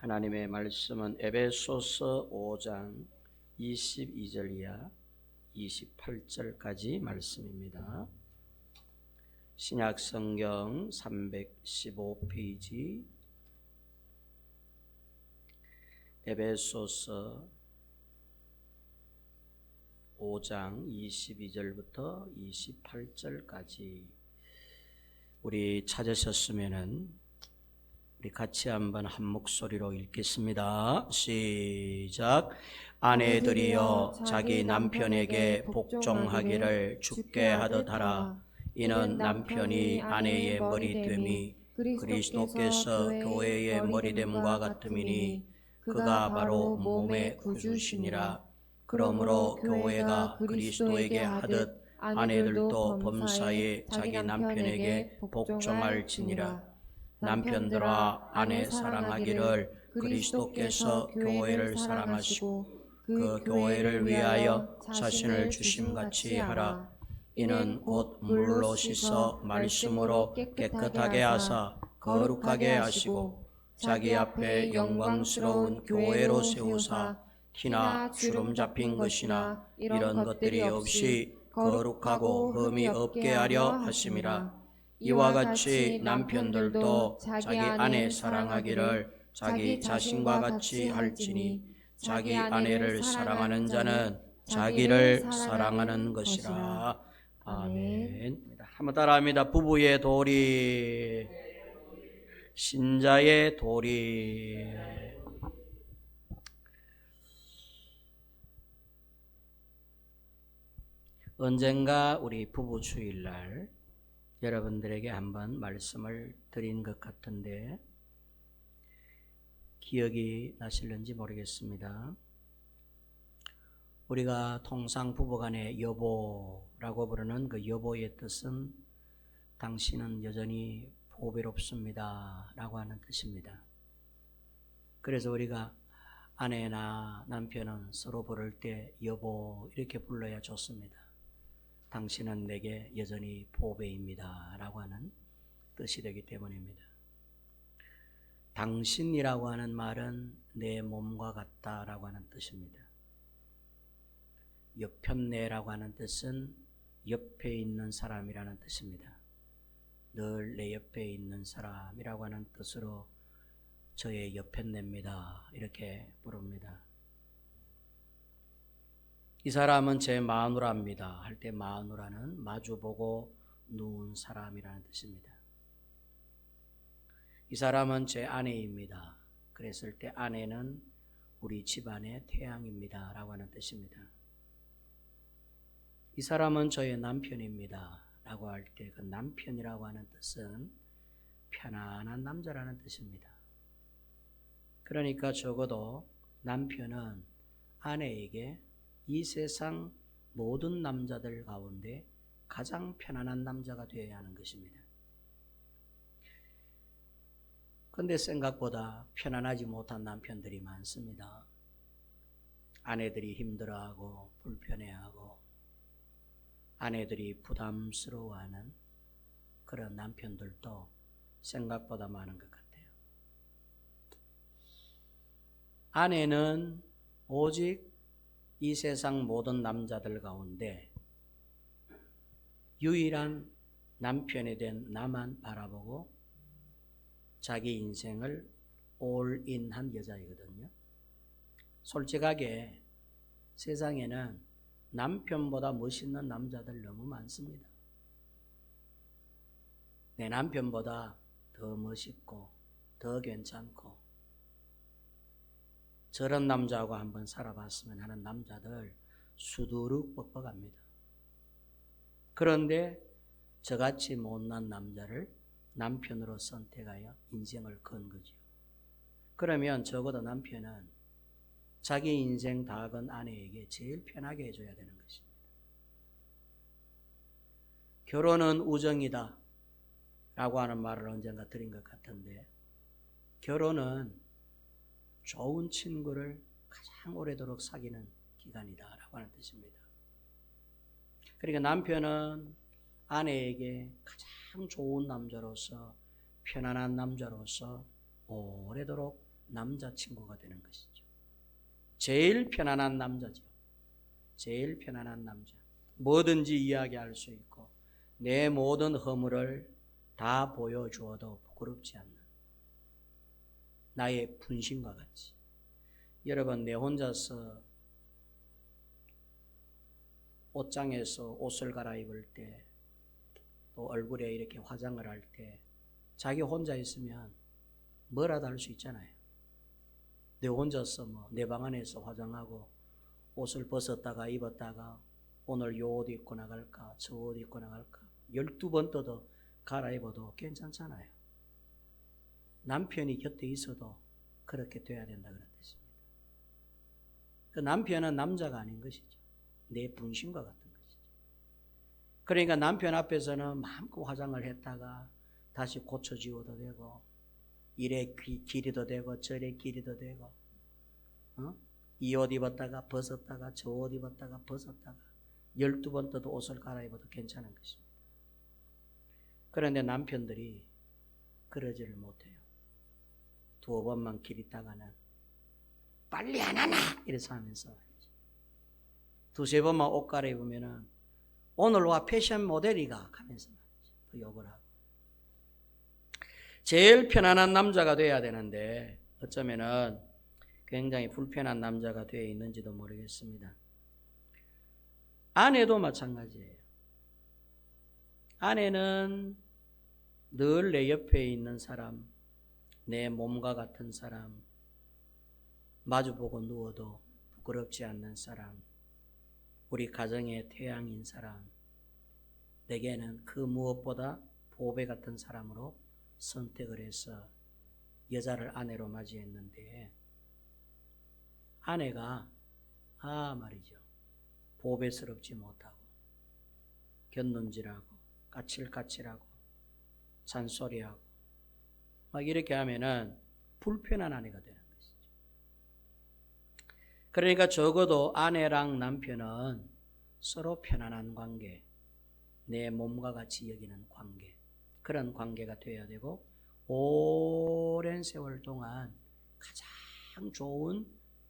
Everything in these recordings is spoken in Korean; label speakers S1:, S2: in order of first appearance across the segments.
S1: 하나님의 말씀은 에베소서 5장 22절 이하 28절까지 말씀입니다. 신약성경 315페이지 에베소서 5장 22절부터 28절까지 우리 찾으셨으면은 우리 같이 한번 한 목소리로 읽겠습니다. 시작. 아내들이여 자기 남편에게 복종하기를 주께 하듯 하라. 이는 남편이 아내의 머리됨이 그리스도께서 교회의 머리됨과 같음이니 그가 바로 몸의 구주시니라. 그러므로 교회가 그리스도에게 하듯 아내들도 범사에 자기 남편에게 복종할지니라. 남편들아 아내 사랑하기를 그리스도께서 교회를 사랑하시고 그 교회를 위하여 자신을 주심같이 하라. 이는 곧 물로 씻어 말씀으로 깨끗하게 하사 거룩하게 하시고 자기 앞에 영광스러운 교회로 세우사 티나 주름 잡힌 것이나 이런 것들이 없이 거룩하고 흠이 없게 하려 하심이라. 이와 같이 남편들도 자기 아내 사랑하기를 자기 자신과 같이 할지니 자기 아내를 사랑하는 자는 자기를 사랑하는 것이라. 아멘. 한번 따라합니다. 부부의 도리, 신자의 도리. 언젠가 우리 부부 주일날 여러분들에게 한번 말씀을 드린 것 같은데 기억이 나실는지 모르겠습니다. 우리가 통상 부부간에 여보라고 부르는 그 여보의 뜻은 당신은 여전히 보배롭습니다 라고 하는 뜻입니다. 그래서 우리가 아내나 남편은 서로 부를 때 여보 이렇게 불러야 좋습니다. 당신은 내게 여전히 보배입니다 라고 하는 뜻이 되기 때문입니다. 당신이라고 하는 말은 내 몸과 같다 라고 하는 뜻입니다. 옆편내라고 하는 뜻은 옆에 있는 사람이라는 뜻입니다. 늘 내 옆에 있는 사람이라고 하는 뜻으로 저의 옆편내입니다 이렇게 부릅니다. 이 사람은 제 마누라입니다 할 때 마누라는 마주보고 누운 사람이라는 뜻입니다. 이 사람은 제 아내입니다 그랬을 때 아내는 우리 집안의 태양입니다 라고 하는 뜻입니다. 이 사람은 저의 남편입니다 라고 할 때 그 남편이라고 하는 뜻은 편안한 남자라는 뜻입니다. 그러니까 적어도 남편은 아내에게 이 세상 모든 남자들 가운데 가장 편안한 남자가 되어야 하는 것입니다. 그런데 생각보다 편안하지 못한 남편들이 많습니다. 아내들이 힘들어하고 불편해하고 아내들이 부담스러워하는 그런 남편들도 생각보다 많은 것 같아요. 아내는 오직 이 세상 모든 남자들 가운데 유일한 남편이 된 나만 바라보고 자기 인생을 올인한 여자이거든요. 솔직하게 세상에는 남편보다 멋있는 남자들 너무 많습니다. 내 남편보다 더 멋있고 더 괜찮고 저런 남자하고 한번 살아봤으면 하는 남자들 수두룩 뻑뻑합니다. 그런데 저같이 못난 남자를 남편으로 선택하여 인생을 건 거죠. 그러면 적어도 남편은 자기 인생 다 건 아내에게 제일 편하게 해줘야 되는 것입니다. 결혼은 우정이다 라고 하는 말을 언젠가 드린 것 같은데 결혼은 좋은 친구를 가장 오래도록 사귀는 기간이다 라고 하는 뜻입니다. 그러니까 남편은 아내에게 가장 좋은 남자로서 편안한 남자로서 오래도록 남자친구가 되는 것이죠. 제일 편안한 남자죠. 제일 편안한 남자. 뭐든지 이야기할 수 있고 내 모든 허물을 다 보여주어도 부끄럽지 않는 나의 분신과 같이. 여러분, 내 혼자서 옷장에서 옷을 갈아입을 때, 또 얼굴에 이렇게 화장을 할 때 자기 혼자 있으면 뭐라도 할 수 있잖아요. 내 혼자서 내 방 안에서 화장하고 옷을 벗었다가 입었다가 오늘 요 옷 입고 나갈까 저 옷 입고 나갈까 12번 떠도 갈아입어도 괜찮잖아요. 남편이 곁에 있어도 그렇게 돼야 된다 그런 뜻입니다. 그 남편은 남자가 아닌 것이죠. 내 분신과 같은 것이죠. 그러니까 남편 앞에서는 마음껏 화장을 했다가 다시 고쳐지워도 되고 이래 길이도 되고 저래 길이도 되고 이 옷 입었다가 벗었다가 저 옷 입었다가 벗었다가 12번 떠도 옷을 갈아입어도 괜찮은 것입니다. 그런데 남편들이 그러지를 못해요. 두어 번만 길 있다가는 빨리 안 하나 이래서 하면서 두세 번만 옷 갈아입으면은 오늘 와 패션 모델이가 하면서 또 욕을 하고. 제일 편안한 남자가 돼야 되는데 어쩌면은 굉장히 불편한 남자가 되어 있는지도 모르겠습니다. 아내도 마찬가지예요. 아내는 늘 내 옆에 있는 사람, 내 몸과 같은 사람, 마주보고 누워도 부끄럽지 않는 사람, 우리 가정의 태양인 사람, 내게는 그 무엇보다 보배 같은 사람으로 선택을 해서 여자를 아내로 맞이했는데 아내가 말이죠. 보배스럽지 못하고 곁눈질하고 까칠까칠하고 잔소리하고 막 이렇게 하면은 불편한 아내가 되는 것이죠. 그러니까 적어도 아내랑 남편은 서로 편안한 관계, 내 몸과 같이 여기는 관계, 그런 관계가 되어야 되고 오랜 세월 동안 가장 좋은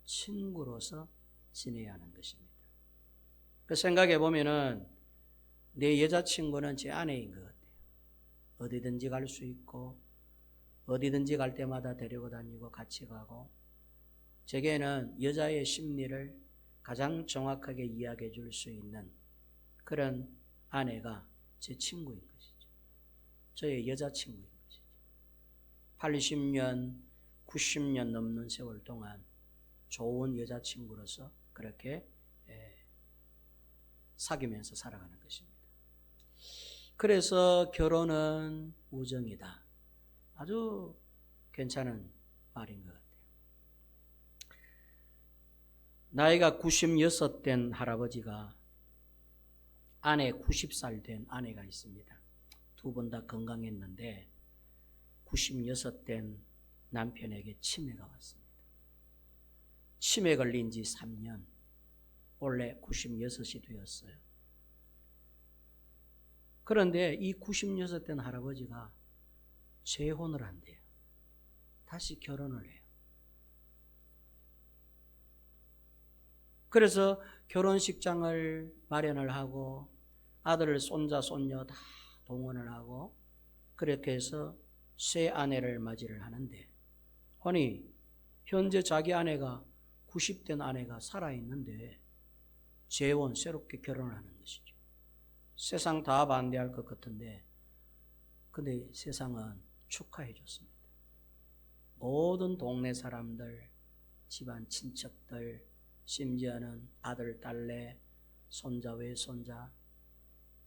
S1: 친구로서 지내야 하는 것입니다. 그 생각해 보면은 내 여자친구는 제 아내인 것 같아요. 어디든지 갈 수 있고 어디든지 갈 때마다 데리고 다니고 같이 가고 제게는 여자의 심리를 가장 정확하게 이야기해 줄 수 있는 그런 아내가 제 친구인 것이죠. 저의 여자친구인 것이죠. 80년, 90년 넘는 세월 동안 좋은 여자친구로서 그렇게 사귀면서 살아가는 것입니다. 그래서 결혼은 우정이다. 아주 괜찮은 말인 것 같아요. 나이가 96 된 할아버지가 아내 90살 된 아내가 있습니다. 두 분 다 건강했는데 96 된 남편에게 치매가 왔습니다. 치매 걸린 지 3년, 원래 96이 되었어요. 그런데 이 96 된 할아버지가 재혼을 한대요. 다시 결혼을 해요. 그래서 결혼식장을 마련을 하고 아들, 손자, 손녀 다 동원을 하고 그렇게 해서 새 아내를 맞이를 하는데 아니 현재 자기 아내가 90된 아내가 살아있는데 재혼 새롭게 결혼을 하는 것이죠. 세상 다 반대할 것 같은데 근데 세상은 축하해 줬습니다. 모든 동네 사람들, 집안 친척들, 심지어는 아들, 딸내, 손자, 외손자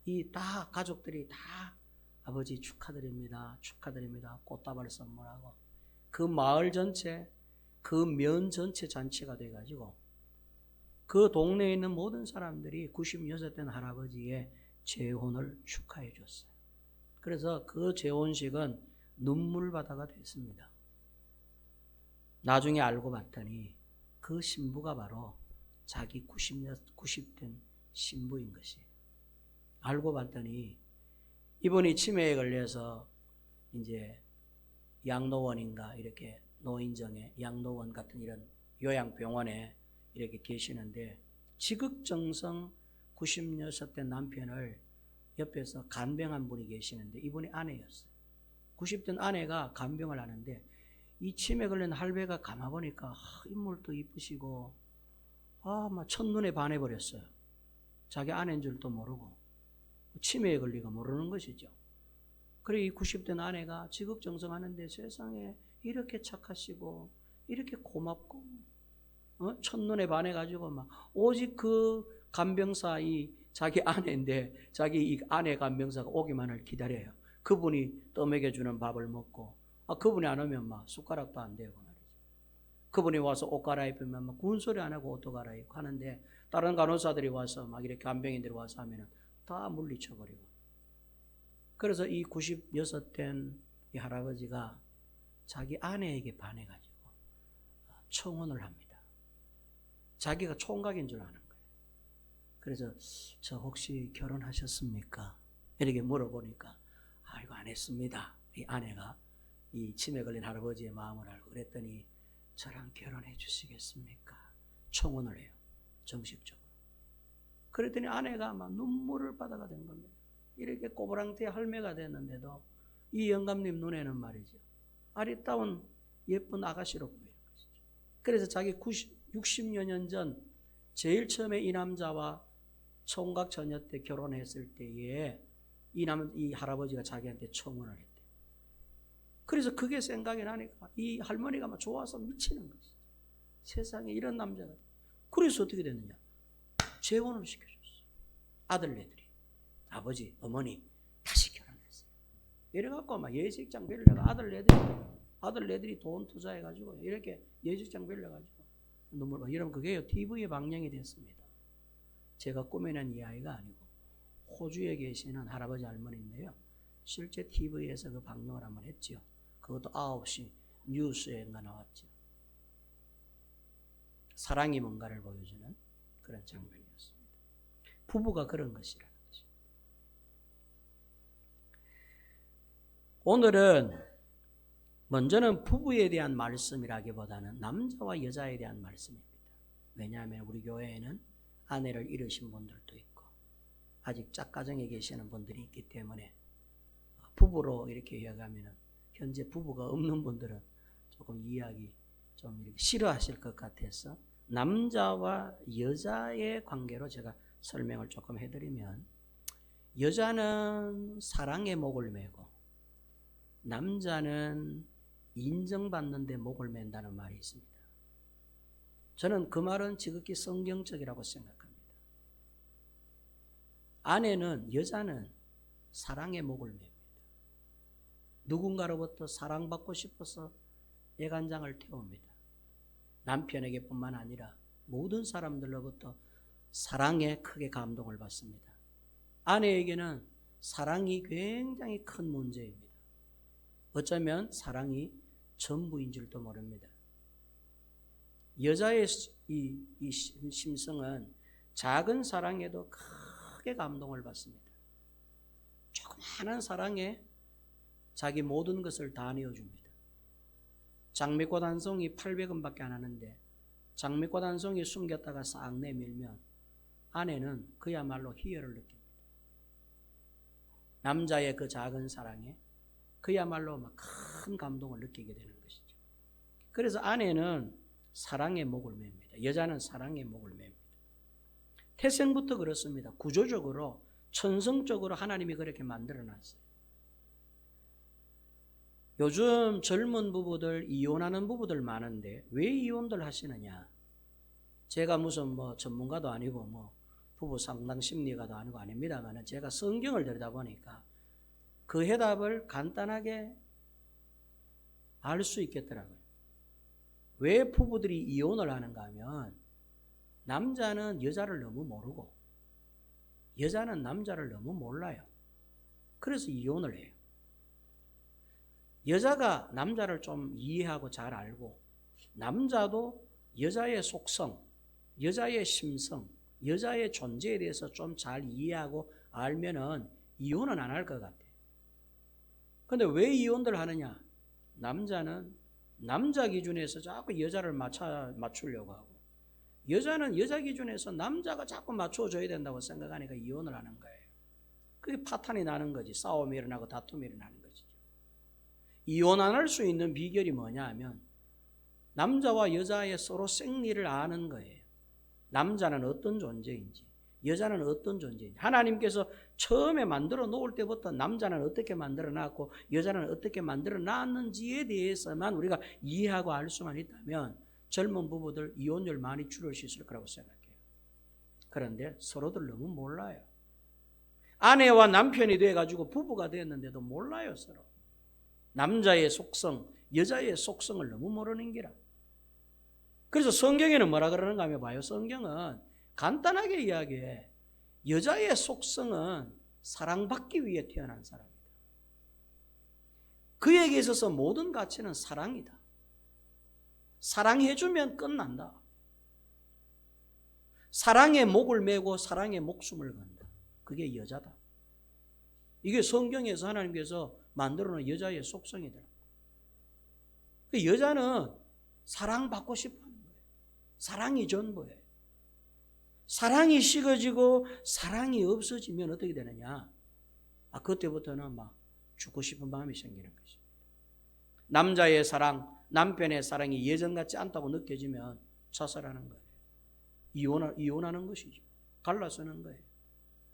S1: 이 다 가족들이 다 아버지 축하드립니다. 축하드립니다. 꽃다발 선물하고 그 마을 전체, 그 면 전체 잔치가 돼가지고 그 동네에 있는 모든 사람들이 96 된 할아버지의 재혼을 축하해 줬어요. 그래서 그 재혼식은 눈물바다가 됐습니다. 나중에 알고 봤더니 그 신부가 바로 자기 90된 신부인 것이에요. 알고 봤더니 이분이 치매에 걸려서 이제 양로원인가 이렇게 노인정에 양로원 같은 이런 요양병원에 이렇게 계시는데 지극정성 96대 남편을 옆에서 간병한 분이 계시는데 이분이 아내였어요. 90대 아내가 간병을 하는데 이 치매 걸린 할배가 가만보니까 인물도 이쁘시고 막 첫눈에 반해버렸어요. 자기 아내인 줄도 모르고 치매에 걸리고 모르는 것이죠. 그래 이 90대 아내가 지극정성하는데 세상에 이렇게 착하시고 이렇게 고맙고 첫눈에 반해가지고 막 오직 그 간병사 이 자기 아내인데 자기 이 아내 간병사가 오기만을 기다려요. 그분이 떠먹여주는 밥을 먹고 그분이 안 오면 막 숟가락도 안 대고 말이죠. 그분이 와서 옷 갈아입으면 막 군소리 안 하고 옷도 갈아입고 하는데 다른 간호사들이 와서 막 이렇게 간병인들이 와서 하면은 다 물리쳐버리고. 그래서 이 96된 이 할아버지가 자기 아내에게 반해가지고 청혼을 합니다. 자기가 총각인 줄 아는 거예요. 그래서 저 혹시 결혼하셨습니까? 이렇게 물어보니까 이거 안 했습니다. 이 아내가 이 치매 걸린 할아버지의 마음을 알고 그랬더니 저랑 결혼해 주시겠습니까? 청혼을 해요. 정식적으로. 그랬더니 아내가 막 눈물을 바다가 된 겁니다. 이렇게 꼬부랑태 할매가 됐는데도 이 영감님 눈에는 말이죠. 아리따운 예쁜 아가씨로 보이는 것이죠. 그래서 자기 60여 년 전 제일 처음에 이 남자와 총각 처녀 때 결혼했을 때에 이 할아버지가 자기한테 청혼을 했대. 그래서 그게 생각이 나니까 이 할머니가 막 좋아서 미치는 거지. 세상에 이런 남자가. 그래서 어떻게 됐느냐. 재혼을 시켜줬어. 아들네들이. 아버지, 어머니 다시 결혼했어요. 이래갖고 막 예식장 빌려가 아들네들이 돈 투자해가지고 이렇게 예식장 빌려가지고 눈물 이러면 그게요 TV에 방영이 됐습니다. 제가 꾸며낸 이야기가 아니고 호주에 계시는 할아버지 할머니인데요. 실제 TV에서 그 방영을 한번 했죠. 그것도 9시 뉴스에인가 나왔죠. 사랑이 뭔가를 보여주는 그런 장면이었습니다. 부부가 그런 것이라는 것입니다. 오늘은 먼저는 부부에 대한 말씀이라기보다는 남자와 여자에 대한 말씀입니다. 왜냐하면 우리 교회에는 아내를 잃으신 분들도 있고 아직 짝가정에 계시는 분들이 있기 때문에 부부로 이렇게 이야기하면 현재 부부가 없는 분들은 조금 이해하기 좀 이렇게 싫어하실 것 같아서 남자와 여자의 관계로 제가 설명을 조금 해드리면 여자는 사랑의 목을 메고 남자는 인정받는 데 목을 맨다는 말이 있습니다. 저는 그 말은 지극히 성경적이라고 생각합니다. 여자는 사랑의 목을 맵니다. 누군가로부터 사랑받고 싶어서 애간장을 태웁니다. 남편에게 뿐만 아니라 모든 사람들로부터 사랑에 크게 감동을 받습니다. 아내에게는 사랑이 굉장히 큰 문제입니다. 어쩌면 사랑이 전부인 줄도 모릅니다. 여자의 이 심성은 작은 사랑에도 크게 감동을 받습니다. 조그마한 사랑에 자기 모든 것을 다 내어줍니다. 장미꽃 한 송이 800원밖에 안 하는데 장미꽃 한 송이 숨겼다가 싹 내밀면 아내는 그야말로 희열을 느낍니다. 남자의 그 작은 사랑에 그야말로 막 큰 감동을 느끼게 되는 것이죠. 그래서 아내는 사랑의 목을 맵니다. 여자는 사랑의 목을 맵니다. 태생부터 그렇습니다. 구조적으로 천성적으로 하나님이 그렇게 만들어놨어요. 요즘 젊은 부부들 이혼하는 부부들 많은데 왜 이혼들 하시느냐? 제가 무슨 전문가도 아니고 부부 상담 심리가도 아니고 아닙니다만 제가 성경을 들여다보니까 그 해답을 간단하게 알 수 있겠더라고요. 왜 부부들이 이혼을 하는가 하면 남자는 여자를 너무 모르고 여자는 남자를 너무 몰라요. 그래서 이혼을 해요. 여자가 남자를 좀 이해하고 잘 알고 남자도 여자의 속성, 여자의 심성, 여자의 존재에 대해서 좀 잘 이해하고 알면은 이혼은 안 할 것 같아요. 근데 왜 이혼들 하느냐? 남자는 남자 기준에서 자꾸 여자를 맞추려고 하고, 여자는 여자 기준에서 남자가 자꾸 맞춰줘야 된다고 생각하니까 이혼을 하는 거예요. 그게 파탄이 나는 거지. 싸움이 일어나고 다툼이 일어나는 것이죠. 이혼 안 할 수 있는 비결이 뭐냐 하면 남자와 여자의 서로 생리를 아는 거예요. 남자는 어떤 존재인지, 여자는 어떤 존재인지. 하나님께서 처음에 만들어 놓을 때부터 남자는 어떻게 만들어 놨고 여자는 어떻게 만들어 놨는지에 대해서만 우리가 이해하고 알 수만 있다면 젊은 부부들 이혼율 많이 줄일 수 있을 거라고 생각해요. 그런데 서로들 너무 몰라요. 아내와 남편이 돼가지고 부부가 됐는데도 몰라요. 서로 남자의 속성, 여자의 속성을 너무 모르는 기라. 그래서 성경에는 뭐라 그러는가 하면 봐요. 성경은 간단하게 이야기해. 여자의 속성은 사랑받기 위해 태어난 사람이다. 그에게 있어서 모든 가치는 사랑이다. 사랑해주면 끝난다. 사랑에 목을 메고 사랑에 목숨을 건다. 그게 여자다. 이게 성경에서 하나님께서 만들어놓은 여자의 속성이더라고요. 여자는 사랑받고 싶어 하는 거예요. 사랑이 전부예요. 사랑이 식어지고 사랑이 없어지면 어떻게 되느냐? 그때부터는 막 죽고 싶은 마음이 생기는 것입니다. 남자의 사랑, 남편의 사랑이 예전 같지 않다고 느껴지면 자살하는 거예요. 이혼하는 것이죠. 갈라서는 거예요.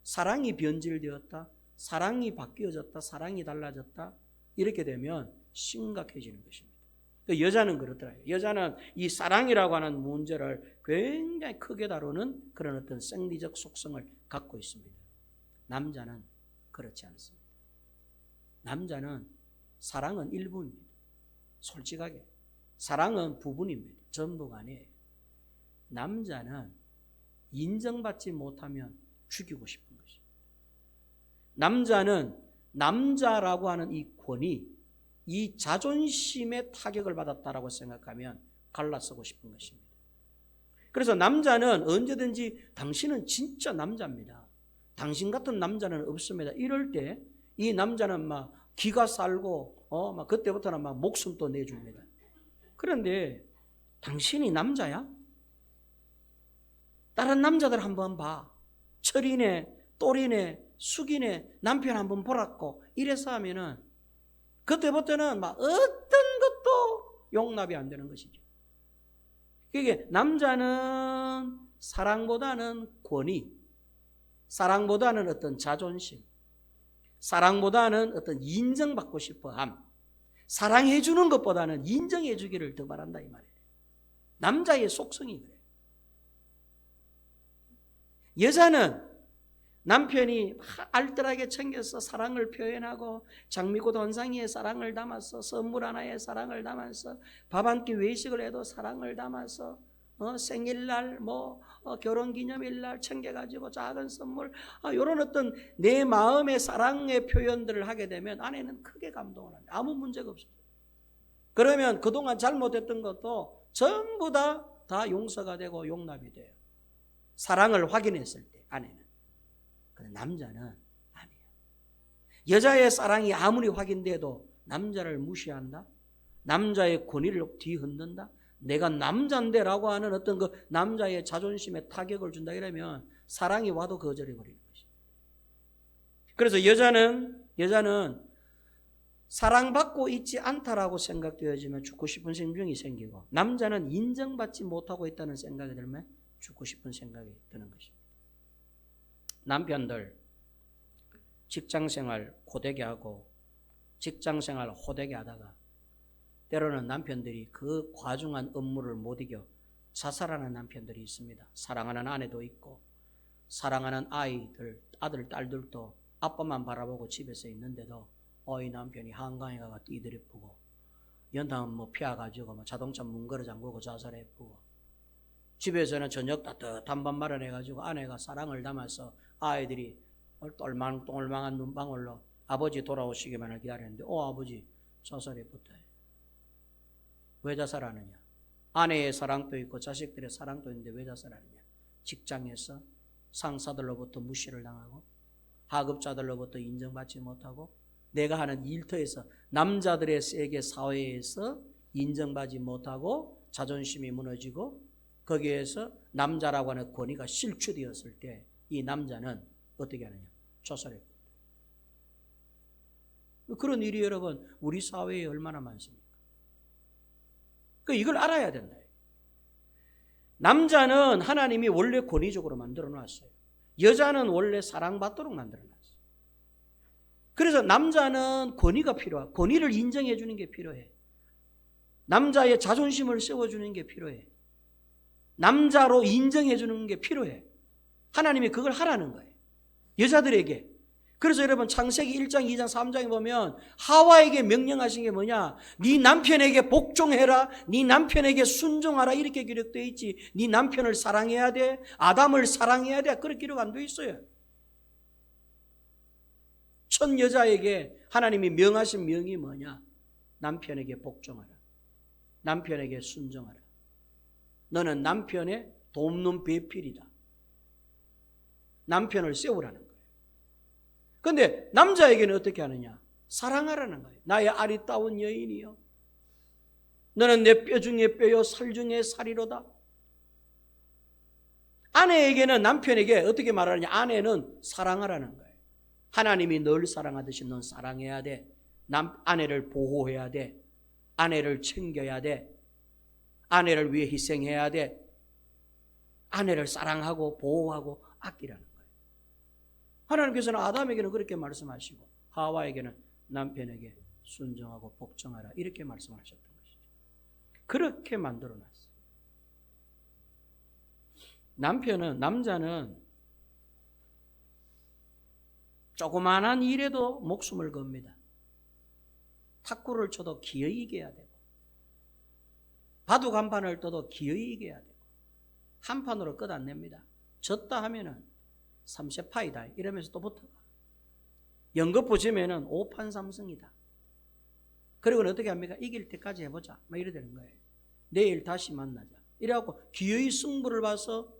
S1: 사랑이 변질되었다, 사랑이 바뀌어졌다, 사랑이 달라졌다, 이렇게 되면 심각해지는 것입니다. 여자는 그렇더라고요. 여자는 이 사랑이라고 하는 문제를 굉장히 크게 다루는 그런 어떤 생리적 속성을 갖고 있습니다. 남자는 그렇지 않습니다. 남자는 사랑은 일부입니다. 솔직하게 사랑은 부분입니다. 전부가 아니에요. 남자는 인정받지 못하면 죽이고 싶은 것입니다. 남자는 남자라고 하는 이 권위, 이 자존심에 타격을 받았다라고 생각하면 갈라서고 싶은 것입니다. 그래서 남자는 언제든지 당신은 진짜 남자입니다. 당신 같은 남자는 없습니다. 이럴 때 이 남자는 막 기가 살고 막 그때부터는 막 목숨도 내줍니다. 그런데 당신이 남자야? 다른 남자들 한번 봐. 철이네, 똘이네, 숙이네, 남편 한번 보라고 이래서 하면은 그때부터는 막 어떤 것도 용납이 안 되는 것이죠. 그게 남자는 사랑보다는 권위, 사랑보다는 어떤 자존심, 사랑보다는 어떤 인정받고 싶어함, 사랑해 주는 것보다는 인정해 주기를 더 바란다 이 말이에요. 남자의 속성이 그래요. 여자는 남편이 알뜰하게 챙겨서 사랑을 표현하고 장미꽃 원상이에 사랑을 담아서 선물 하나에 사랑을 담아서 밥 한 끼 외식을 해도 사랑을 담아서 생일날 결혼기념일날 챙겨가지고 작은 선물 이런 어떤 내 마음의 사랑의 표현들을 하게 되면 아내는 크게 감동을 합니다. 아무 문제가 없어요. 그러면 그동안 잘못했던 것도 전부 다 용서가 되고 용납이 돼요. 사랑을 확인했을 때 아내는. 그런데 남자는 아니에요. 여자의 사랑이 아무리 확인돼도 남자를 무시한다, 남자의 권위를 뒤흔든다, 내가 남자인데 라고 하는 어떤 그 남자의 자존심에 타격을 준다 이러면 사랑이 와도 거절해버리는 것입니다. 그래서 여자는 사랑받고 있지 않다라고 생각되어지면 죽고 싶은 심정이 생기고, 남자는 인정받지 못하고 있다는 생각이 들면 죽고 싶은 생각이 드는 것입니다. 남편들 직장생활 고되게 하고 직장생활 호되게 하다가 때로는 남편들이 그 과중한 업무를 못 이겨 자살하는 남편들이 있습니다. 사랑하는 아내도 있고 사랑하는 아들, 딸들도 아빠만 바라보고 집에서 있는데도 이 남편이 한강에 가가 뛰드리프고 연탄 피워가지고 자동차 문 걸어 잠그고 자살해프고, 집에서는 저녁 따뜻한 밥 마련해가지고 아내가 사랑을 담아서 아이들이 똘망똘망한 눈방울로 아버지 돌아오시기만을 기다리는데 아버지 자살에 붙어요. 왜 자살하느냐? 아내의 사랑도 있고 자식들의 사랑도 있는데 왜 자살하느냐? 직장에서 상사들로부터 무시를 당하고 하급자들로부터 인정받지 못하고 내가 하는 일터에서 남자들의 세계 사회에서 인정받지 못하고 자존심이 무너지고 거기에서 남자라고 하는 권위가 실추되었을 때 이 남자는 어떻게 하느냐? 자살했고. 그런 일이 여러분 우리 사회에 얼마나 많습니까? 이걸 알아야 된다. 남자는 하나님이 원래 권위적으로 만들어 놨어요. 여자는 원래 사랑받도록 만들어 놨어요. 그래서 남자는 권위가 필요하고 권위를 인정해 주는 게 필요해. 남자의 자존심을 세워주는 게 필요해. 남자로 인정해 주는 게 필요해. 하나님이 그걸 하라는 거예요. 여자들에게. 그래서 여러분 창세기 1장, 2장, 3장에 보면 하와에게 명령하신 게 뭐냐? 네 남편에게 복종해라. 네 남편에게 순종하라. 이렇게 기록되어 있지. 네 남편을 사랑해야 돼. 아담을 사랑해야 돼. 그렇게 기록 안 되어 있어요. 첫 여자에게 하나님이 명하신 명이 뭐냐? 남편에게 복종하라. 남편에게 순종하라. 너는 남편의 돕는 배필이다. 남편을 세우라는 거예요. 그런데 남자에게는 어떻게 하느냐? 사랑하라는 거예요. 나의 아리따운 여인이여. 너는 내 뼈 중에 뼈요 살 중에 살이로다. 아내에게는 남편에게 어떻게 말하느냐? 아내는 사랑하라는 거예요. 하나님이 널 사랑하듯이 넌 사랑해야 돼. 아내를 보호해야 돼. 아내를 챙겨야 돼. 아내를 위해 희생해야 돼. 아내를 사랑하고 보호하고 아끼라는 거예요. 하나님께서는 아담에게는 그렇게 말씀하시고 하와에게는 남편에게 순종하고 복종하라 이렇게 말씀하셨던 것이죠. 그렇게 만들어놨어요. 남자는 조그만한 일에도 목숨을 겁니다. 탁구를 쳐도 기어이 이겨야 되고 바둑 한 판을 떠도 기어이 이겨야 되고 한 판으로 끝 안 냅니다. 졌다 하면은 3세파이다 이러면서 또 붙어가. 연거푸 지면은 5판 3승이다. 그리고는 어떻게 합니까? 이길 때까지 해보자 막 이래 되는 거예요. 내일 다시 만나자 이래갖고 기어이 승부를 봐서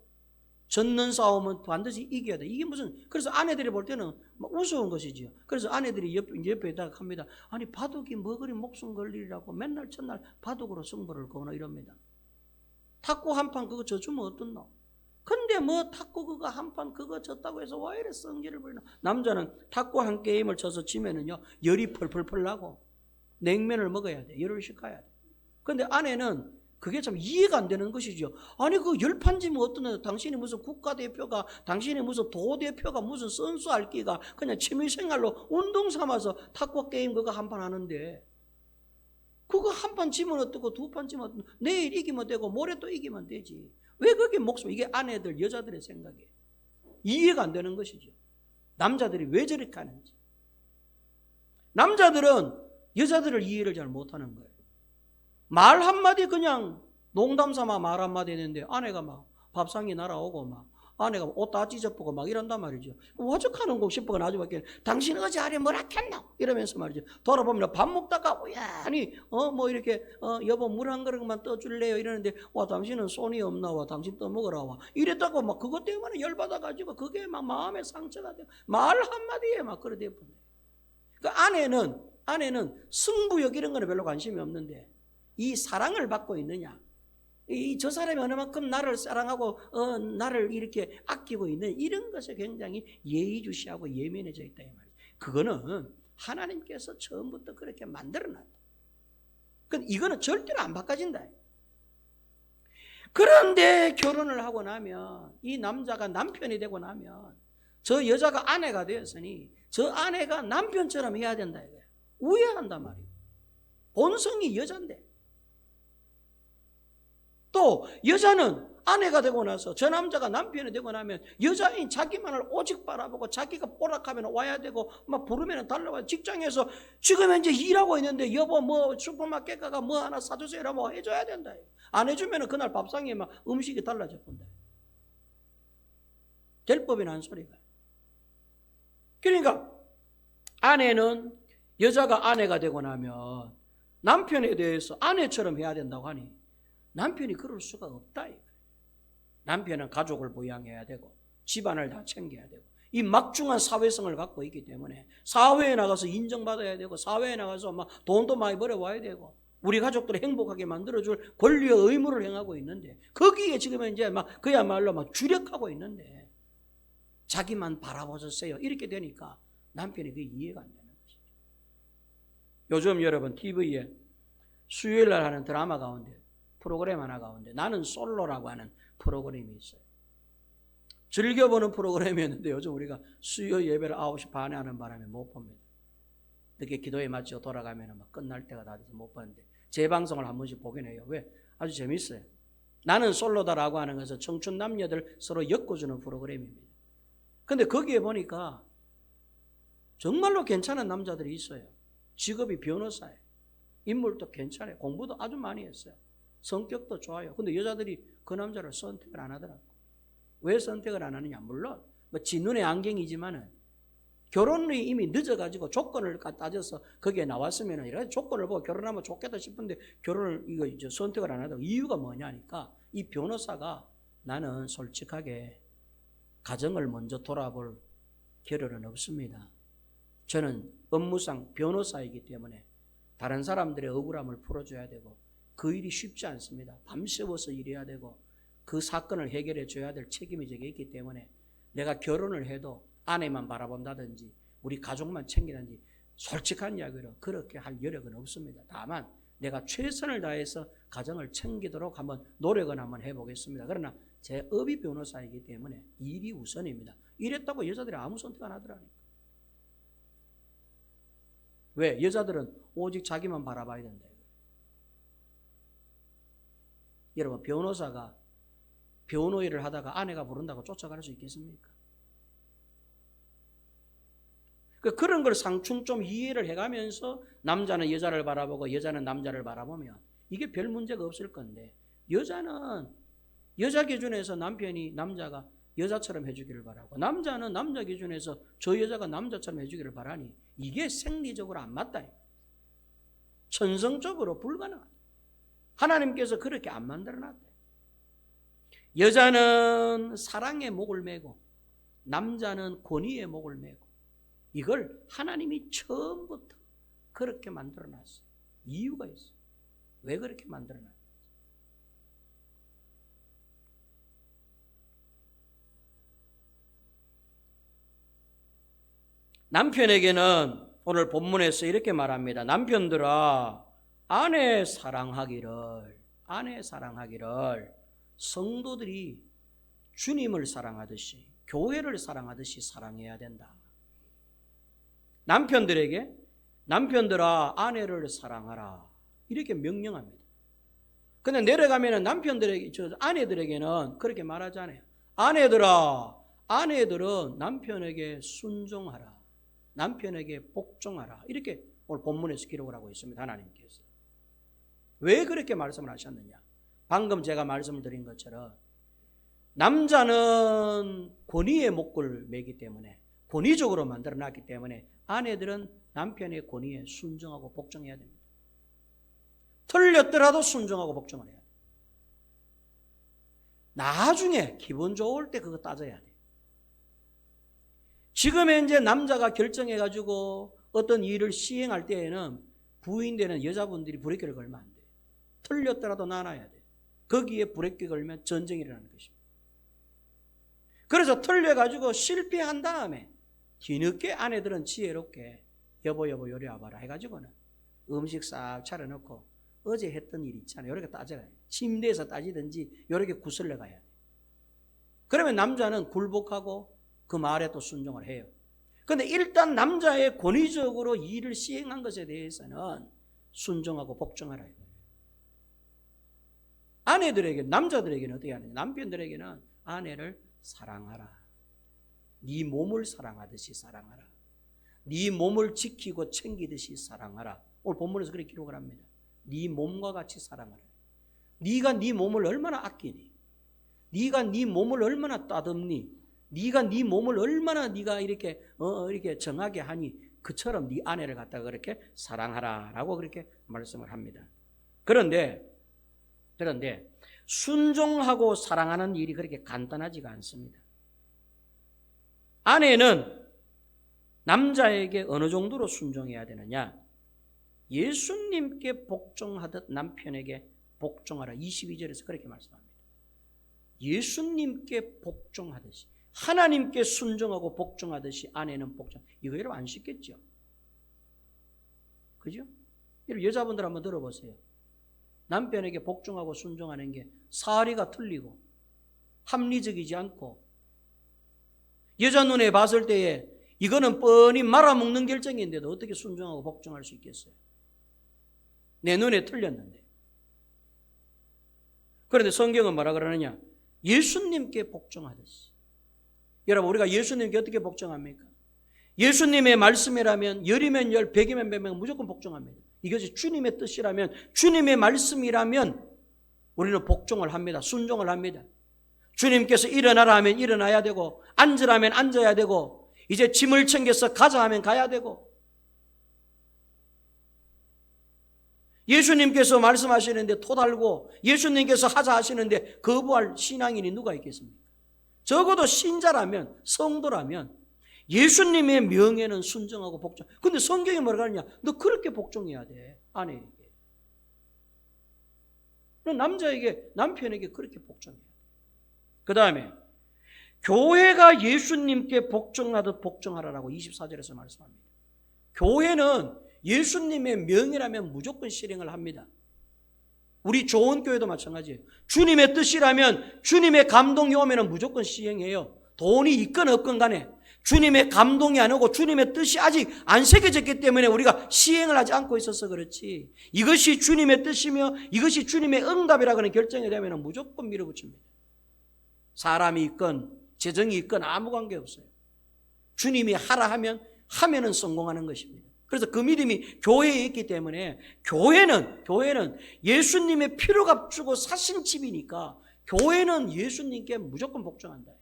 S1: 졌는 싸움은 반드시 이겨야 돼. 이게 무슨, 그래서 아내들이 볼 때는 막 우스운 것이지요. 그래서 아내들이 옆에다가 합니다. 아니 바둑이 뭐 그리 목숨 걸리라고 맨날 첫날 바둑으로 승부를 거나 이럽니다. 탁구 한 판 그거 져주면 어떻노? 근데 뭐 탁구 그거 한 판 그거 졌다고 해서 왜 이래 성질을 부리나? 남자는 탁구 한 게임을 쳐서 지면은요 열이 펄펄펄 나고 냉면을 먹어야 돼. 열을 식혀야 돼. 근데 아내는 그게 참 이해가 안 되는 것이죠. 아니 그 열판 지면 어떠냐? 당신이 무슨 국가대표가, 당신이 무슨 도대표가, 무슨 선수 알기가 그냥 취미생활로 운동 삼아서 탁구 게임 그거 한 판 하는데 그거 한 판 지면 어떻고 두 판 지면 어떻고 내일 이기면 되고 모레 또 이기면 되지. 왜 그게 목숨? 이게 아내들 여자들의 생각이에요. 이해가 안 되는 것이죠. 남자들이 왜 저렇게 하는지. 남자들은 여자들을 이해를 잘 못하는 거예요. 말 한마디 그냥 농담 삼아 말 한마디 했는데 아내가 막 밥상이 날아오고 막 아내가 옷 다 찢어보고 막 이런단 말이죠. 오죽하는 거 싶어가 나중에 당신 어제 아래 뭐라 했나? 이러면서 말이죠. 돌아보면 밥 먹다가 우연히 뭐 이렇게 여보 물 한 그릇만 떠줄래요? 이러는데 와 당신은 손이 없나 와 당신 떠먹으라 와 이랬다고 막 그것 때문에 열받아가지고 그게 막 마음의 상처가 돼요. 말 한마디에 막 그래 돼버려요. 그 아내는 승부욕 이런 거는 별로 관심이 없는데 이 사랑을 받고 있느냐? 저 사람이 어느만큼 나를 사랑하고 나를 이렇게 아끼고 있는 이런 것에 굉장히 예의주시하고 예민해져 있다 이 말이에요. 그거는 하나님께서 처음부터 그렇게 만들어놨다. 이거는 절대로 안 바꿔진다. 그런데 결혼을 하고 나면 이 남자가 남편이 되고 나면 저 여자가 아내가 되었으니 저 아내가 남편처럼 해야 된다 이거예요. 우애한단 말이에요. 본성이 여잔데. 또 여자는 아내가 되고 나서 저 남자가 남편이 되고 나면 여자인 자기만을 오직 바라보고 자기가 오락하면 와야 되고 막 부르면 달려와. 직장에서 지금 현재 일하고 있는데 여보 뭐 슈퍼마켓 가가 뭐 하나 사주세요 이러면 해줘야 된다. 안 해주면 그날 밥상에 막 음식이 달라져 본다. 될 법이나 한 소리가. 그러니까 아내는 여자가 아내가 되고 나면 남편에 대해서 아내처럼 해야 된다고 하니 남편이 그럴 수가 없다. 남편은 가족을 부양해야 되고 집안을 다 챙겨야 되고 이 막중한 사회성을 갖고 있기 때문에 사회에 나가서 인정받아야 되고 사회에 나가서 막 돈도 많이 벌어와야 되고 우리 가족들을 행복하게 만들어줄 권리와 의무를 행하고 있는데 거기에 지금 이제 막 그야말로 막 주력하고 있는데 자기만 바라보셨어요. 이렇게 되니까 남편이 그게 이해가 안 되는 것이죠. 요즘 여러분 TV에 수요일 날 하는 드라마 가운데 프로그램 하나 가운데 나는 솔로라고 하는 프로그램이 있어요. 즐겨보는 프로그램이었는데 요즘 우리가 수요 예배를 9시 반에 하는 바람에 못 봅니다. 늦게 기도에 마치고 돌아가면 막 끝날 때가 다 돼서 못 보는데 재방송을 한 번씩 보긴 해요. 왜? 아주 재밌어요. 나는 솔로다라고 하는 것은 청춘 남녀들 서로 엮어주는 프로그램입니다. 근데 거기에 보니까 정말로 괜찮은 남자들이 있어요. 직업이 변호사예요. 인물도 괜찮아요. 공부도 아주 많이 했어요. 성격도 좋아요. 근데 여자들이 그 남자를 선택을 안 하더라고. 왜 선택을 안 하느냐? 물론 지 눈에 안경이지만은 결혼이 이미 늦어가지고 조건을 따져서 거기에 나왔으면 이런 조건을 보고 결혼하면 좋겠다 싶은데 결혼을 이거 선택을 안 하다가 이유가 뭐냐니까 이 변호사가 나는 솔직하게 가정을 먼저 돌아볼 겨를은 없습니다. 저는 업무상 변호사이기 때문에 다른 사람들의 억울함을 풀어줘야 되고 그 일이 쉽지 않습니다. 밤새워서 일해야 되고 그 사건을 해결해 줘야 될 책임이 제게 있기 때문에 내가 결혼을 해도 아내만 바라본다든지 우리 가족만 챙기든지 솔직한 이야기로 그렇게 할 여력은 없습니다. 다만 내가 최선을 다해서 가정을 챙기도록 한번 노력은 한번 해보겠습니다. 그러나 제 업이 변호사이기 때문에 일이 우선입니다. 이랬다고 여자들이 아무 선택 안 하더라니까. 왜? 여자들은 오직 자기만 바라봐야 된다. 여러분 변호사가 변호 일을 하다가 아내가 부른다고 쫓아갈 수 있겠습니까? 그런 걸 상충 좀 이해를 해가면서 남자는 여자를 바라보고 여자는 남자를 바라보면 이게 별 문제가 없을 건데 여자는 여자 기준에서 남편이 남자가 여자처럼 해주기를 바라고 남자는 남자 기준에서 저 여자가 남자처럼 해주기를 바라니 이게 생리적으로 안 맞다. 천성적으로 불가능하다. 하나님께서 그렇게 안 만들어놨다. 여자는 사랑의 목을 메고 남자는 권위의 목을 메고 이걸 하나님이 처음부터 그렇게 만들어놨어요. 이유가 있어요. 왜 그렇게 만들어놨어요? 남편에게는 오늘 본문에서 이렇게 말합니다. 남편들아 아내 사랑하기를 성도들이 주님을 사랑하듯이 교회를 사랑하듯이 사랑해야 된다. 남편들아 아내를 사랑하라 이렇게 명령합니다. 근데 내려가면 아내들에게는 그렇게 말하지 않아요. 아내들은 남편에게 순종하라. 남편에게 복종하라. 이렇게 오늘 본문에서 기록을 하고 있습니다. 하나님께서. 왜 그렇게 말씀을 하셨느냐? 방금 제가 말씀을 드린 것처럼 남자는 권위의 목을 매기 때문에 권위적으로 만들어놨기 때문에 아내들은 남편의 권위에 순종하고 복종해야 됩니다. 틀렸더라도 순종하고 복종을 해야 돼요. 나중에 기분 좋을 때 그거 따져야 돼요. 지금의 이제 남자가 결정해가지고 어떤 일을 시행할 때에는 부인되는 여자분들이 브레이크를 걸면 안 돼요. 틀렸더라도 나눠야 돼요. 거기에 브레이크 걸면 전쟁이 일어나는 것입니다. 그래서 틀려가지고 실패한 다음에 뒤늦게 아내들은 지혜롭게 여보 요리 와봐라 해가지고는 음식 싹 차려놓고 어제 했던 일 있잖아요. 이렇게 따져가야 돼요. 침대에서 따지든지 이렇게 구슬려 가야 돼요. 그러면 남자는 굴복하고 그 말에 또 순종을 해요. 그런데 일단 남자의 권위적으로 일을 시행한 것에 대해서는 순종하고 복종하라 해요. 남자들에게는 어떻게 하느냐? 남편들에게는 아내를 사랑하라. 네 몸을 사랑하듯이 사랑하라. 네 몸을 지키고 챙기듯이 사랑하라. 오늘 본문에서 그렇게 기록을 합니다. 네 몸과 같이 사랑하라. 네가 네 몸을 얼마나 아끼니? 네가 네 몸을 얼마나 따듬니? 네가 네 몸을 얼마나 네가 이렇게 정하게 하니? 그처럼 네 아내를 갖다가 그렇게 사랑하라라고 그렇게 말씀을 합니다. 그런데 순종하고 사랑하는 일이 그렇게 간단하지가 않습니다. 아내는 남자에게 어느 정도로 순종해야 되느냐? 예수님께 복종하듯 남편에게 복종하라. 22절에서 그렇게 말씀합니다. 예수님께 복종하듯이, 하나님께 순종하고 복종하듯이 아내는 복종. 이거 여러분 안 쉽겠죠? 그죠? 여러분 여자분들 한번 들어보세요. 남편에게 복종하고 순종하는 게 사리가 틀리고 합리적이지 않고, 여자 눈에 봤을 때에 이거는 뻔히 말아먹는 결정인데도 어떻게 순종하고 복종할 수 있겠어요? 내 눈에 틀렸는데. 그런데 성경은 뭐라 그러느냐? 예수님께 복종하듯이. 여러분 우리가 예수님께 어떻게 복종합니까? 예수님의 말씀이라면 열이면 열, 백이면 백명 무조건 복종합니다. 이것이 주님의 뜻이라면, 주님의 말씀이라면 우리는 복종을 합니다. 순종을 합니다. 주님께서 일어나라 하면 일어나야 되고, 앉으라면 앉아야 되고, 이제 짐을 챙겨서 가자 하면 가야 되고, 예수님께서 말씀하시는데 토달고 예수님께서 하자 하시는데 거부할 신앙인이 누가 있겠습니까? 적어도 신자라면, 성도라면 예수님의 명예는 순종하고 복종. 근데 성경이 뭐라 그러냐? 너 그렇게 복종해야 돼. 아내에게. 너 남자에게, 남편에게 그렇게 복종해야 돼. 그 다음에 교회가 예수님께 복종하듯 복종하라라고 24절에서 말씀합니다. 교회는 예수님의 명예라면 무조건 실행을 합니다. 우리 좋은 교회도 마찬가지예요. 주님의 뜻이라면, 주님의 감동이 오면 무조건 시행해요. 돈이 있건 없건 간에 주님의 감동이 안 오고 주님의 뜻이 아직 안 새겨졌기 때문에 우리가 시행을 하지 않고 있어서 그렇지, 이것이 주님의 뜻이며 이것이 주님의 응답이라고 하는 결정이 되면 무조건 밀어붙입니다. 사람이 있건 재정이 있건 아무 관계 없어요. 주님이 하라 하면은 성공하는 것입니다. 그래서 그 믿음이 교회에 있기 때문에 교회는 예수님의 피로 값주고 사신 집이니까 교회는 예수님께 무조건 복종한다.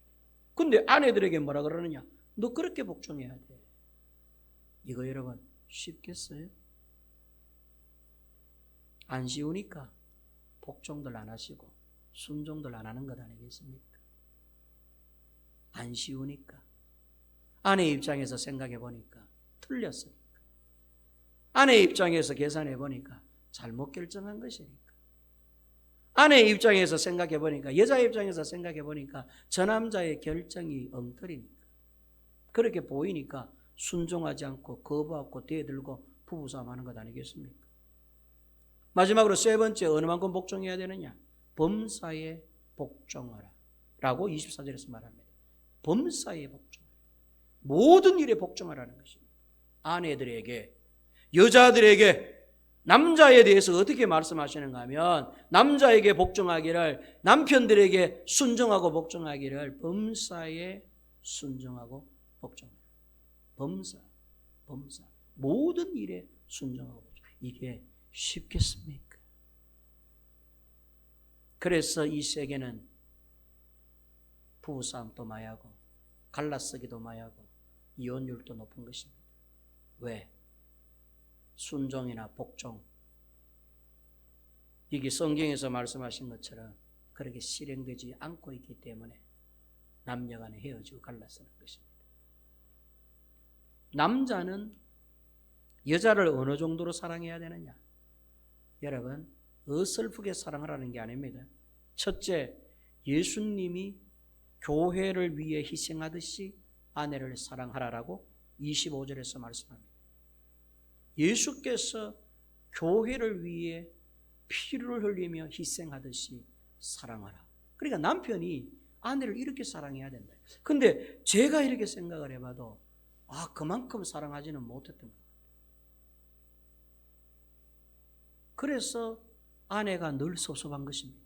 S1: 근데 아내들에게 뭐라 그러느냐? 너 그렇게 복종해야 돼. 이거 여러분 쉽겠어요? 안 쉬우니까 복종들 안 하시고 순종들 안 하는 것 아니겠습니까? 안 쉬우니까. 아내 입장에서 생각해 보니까 틀렸으니까. 아내 입장에서 계산해 보니까 잘못 결정한 것이니까. 아내 입장에서 생각해 보니까, 여자 입장에서 생각해 보니까 저 남자의 결정이 엉터리니까. 그렇게 보이니까 순종하지 않고 거부하고 대들고 부부싸움하는 것 아니겠습니까? 마지막으로 세 번째, 어느 만큼 복종해야 되느냐? 범사에 복종하라 라고 24절에서 말합니다. 범사에 복종하라. 모든 일에 복종하라는 것입니다. 아내들에게, 여자들에게, 남자에 대해서 어떻게 말씀하시는가 하면, 남자에게 복종하기를, 남편들에게 순종하고 복종하기를 범사에 순종하고 복종하라. 범사. 모든 일에 순종하고 복종. 이게 쉽겠습니까? 그래서 이 세계는 부부싸움도 많이 하고 갈라쓰기도 많이 하고 이혼율도 높은 것입니다. 왜? 순종이나 복종, 이게 성경에서 말씀하신 것처럼 그렇게 실행되지 않고 있기 때문에 남녀간에 헤어지고 갈라서는 것입니다. 남자는 여자를 어느 정도로 사랑해야 되느냐? 여러분, 어설프게 사랑하라는 게 아닙니다. 첫째, 예수님이 교회를 위해 희생하듯이 아내를 사랑하라라고 25절에서 말씀합니다. 예수께서 교회를 위해 피를 흘리며 희생하듯이 사랑하라. 그러니까 남편이 아내를 이렇게 사랑해야 된다. 근데 제가 이렇게 생각을 해봐도 그만큼 사랑하지는 못했던 것 같아요. 그래서 아내가 늘 섭섭한 것입니다.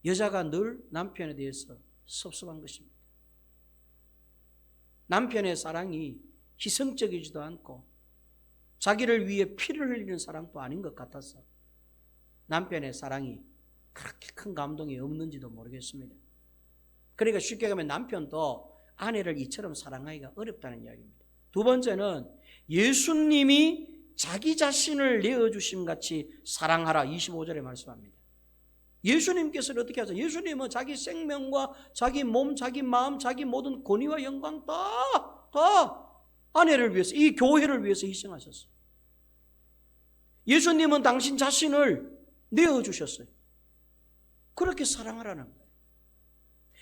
S1: 여자가 늘 남편에 대해서 섭섭한 것입니다. 남편의 사랑이 희생적이지도 않고 자기를 위해 피를 흘리는 사랑도 아닌 것 같아서 남편의 사랑이 그렇게 큰 감동이 없는지도 모르겠습니다. 그러니까 쉽게 가면 남편도 아내를 이처럼 사랑하기가 어렵다는 이야기입니다. 두 번째는 예수님이 자기 자신을 내어주심 같이 사랑하라 25절에 말씀합니다. 예수님께서는 어떻게 하죠? 예수님은 자기 생명과 자기 몸, 자기 마음, 자기 모든 권위와 영광 다 아내를 위해서, 이 교회를 위해서 희생하셨어요. 예수님은 당신 자신을 내어주셨어요. 그렇게 사랑하라는 거예요.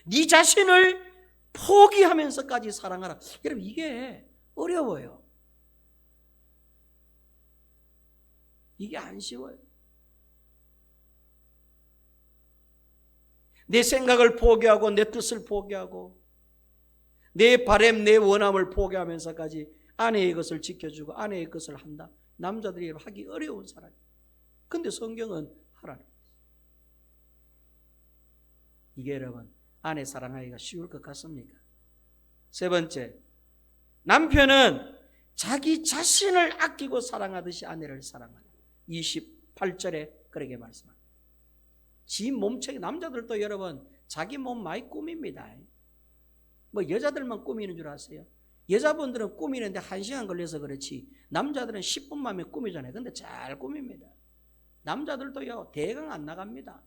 S1: 네 자신을 포기하면서까지 사랑하라. 여러분, 이게 어려워요. 이게 안 쉬워요. 내 생각을 포기하고 내 뜻을 포기하고 내 바람, 내 원함을 포기하면서까지 아내의 것을 지켜주고 아내의 것을 한다. 남자들이 하기 어려운 사람이에요. 근데 성경은 하라는 거예요. 이게 여러분, 아내 사랑하기가 쉬울 것 같습니까? 세 번째, 남편은 자기 자신을 아끼고 사랑하듯이 아내를 사랑하라. 28절에 그렇게 말씀합니다. 지 몸체계, 남자들도 여러분 자기 몸 많이 꾸밉니다. 뭐 여자들만 꾸미는 줄 아세요? 여자분들은 꾸미는데 1시간 걸려서 그렇지 남자들은 10분 만에 꾸미잖아요. 근데 잘 꾸밉니다. 남자들도요 대강 안 나갑니다.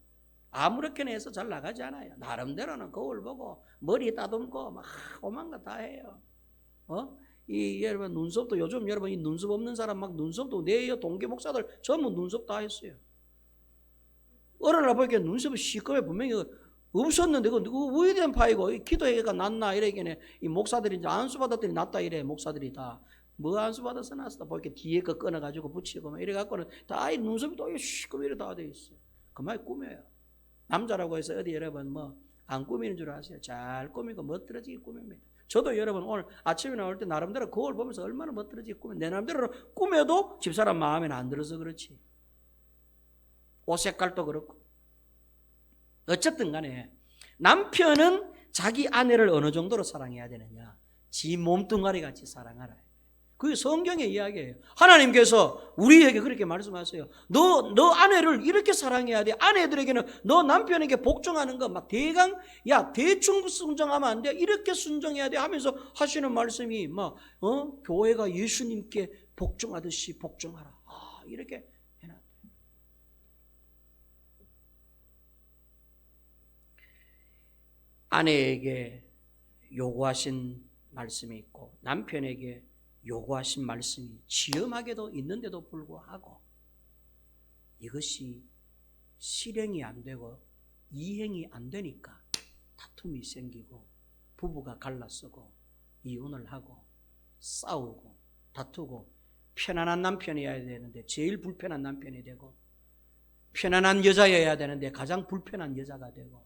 S1: 아무렇게나 해서 잘 나가지 않아요. 나름대로는 거울 보고 머리 따듬고 막 오만 거 다 해요. 여러분 눈썹도 요즘 여러분 이 눈썹 없는 사람 막 눈썹도 내 동계 목사들 전부 눈썹 다 했어요. 어느 날 보니까 눈썹이 시꺼매 분명히 없었는데 그거 왜 된 파이고 기도회가 낫나 이래기네 이 목사들이 이제 안수 받았더니 낫다 이래. 목사들이 다 뭐 안수 받아서 낫다 보니까 뒤에 거 끊어가지고 붙이고 막 이래 갖고는 다 이 눈썹이 또 시꺼매로 다 돼 있어요. 그만 꾸며요. 남자라고 해서 어디 여러분 뭐 안 꾸미는 줄 아세요? 잘 꾸미고 멋들어지게 꾸밉니다. 저도 여러분 오늘 아침에 나올 때 나름대로 거울 보면서 얼마나 멋들어지게 꾸며 내 나름대로 꾸며도 집사람 마음에 안 들어서 그렇지. 옷 색깔도 그렇고. 어쨌든 간에 남편은 자기 아내를 어느 정도로 사랑해야 되느냐? 지 몸뚱아리 같이 사랑하라. 그게 성경의 이야기예요. 하나님께서 우리에게 그렇게 말씀하세요. 너 아내를 이렇게 사랑해야 돼. 아내들에게는 너 남편에게 복종하는 거 막 대강 대충 순종하면 안 돼. 이렇게 순종해야 돼 하면서 하시는 말씀이 막 교회가 예수님께 복종하듯이 복종하라. 이렇게 해놨다. 아내에게 요구하신 말씀이 있고 남편에게 요구하신 말씀이 지엄하게도 있는데도 불구하고 이것이 실행이 안 되고 이행이 안 되니까 다툼이 생기고 부부가 갈라서고 이혼을 하고 싸우고 다투고 편안한 남편이어야 되는데 제일 불편한 남편이 되고 편안한 여자여야 되는데 가장 불편한 여자가 되고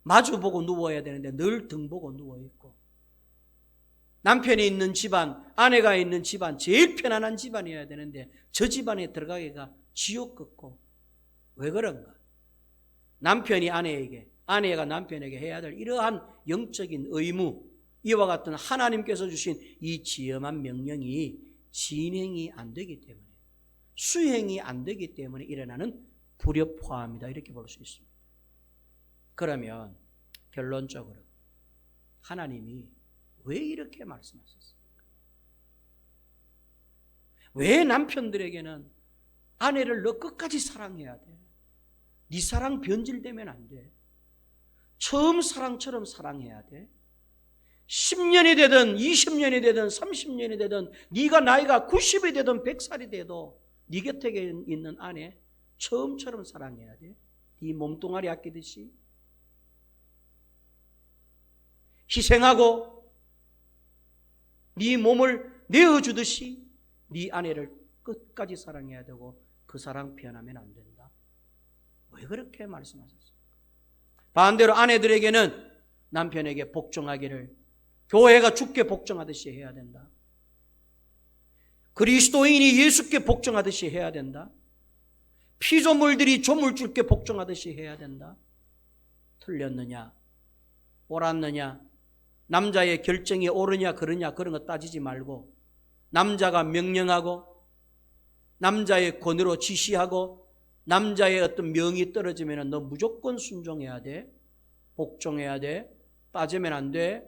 S1: 마주보고 누워야 되는데 늘 등보고 누워있고 남편이 있는 집안, 아내가 있는 집안, 제일 편안한 집안이어야 되는데 저 집안에 들어가기가 지옥 같고. 왜 그런가? 남편이 아내에게, 아내가 남편에게 해야 될 이러한 영적인 의무, 이와 같은 하나님께서 주신 이 지엄한 명령이 진행이 안 되기 때문에, 수행이 안 되기 때문에 일어나는 불협화음이다, 이렇게 볼 수 있습니다. 그러면 결론적으로 하나님이 왜 이렇게 말씀하셨습니까? 왜 남편들에게는 아내를 너 끝까지 사랑해야 돼? 네 사랑 변질되면 안 돼. 처음 사랑처럼 사랑해야 돼. 10년이 되든 20년이 되든 30년이 되든 네가 나이가 90이 되든 100살이 돼도 네 곁에 있는 아내 처음처럼 사랑해야 돼. 네 몸뚱아리 아끼듯이 희생하고 네 몸을 내어주듯이 네 아내를 끝까지 사랑해야 되고 그 사랑 변하면 안 된다. 왜 그렇게 말씀하셨습니까? 반대로 아내들에게는 남편에게 복종하기를 교회가 주께 복종하듯이 해야 된다. 그리스도인이 예수께 복종하듯이 해야 된다. 피조물들이 조물주께 복종하듯이 해야 된다. 틀렸느냐? 옳았느냐? 남자의 결정이 옳으냐 그러냐 그런 거 따지지 말고 남자가 명령하고 남자의 권위로 지시하고 남자의 어떤 명이 떨어지면 너 무조건 순종해야 돼. 복종해야 돼. 빠지면 안 돼.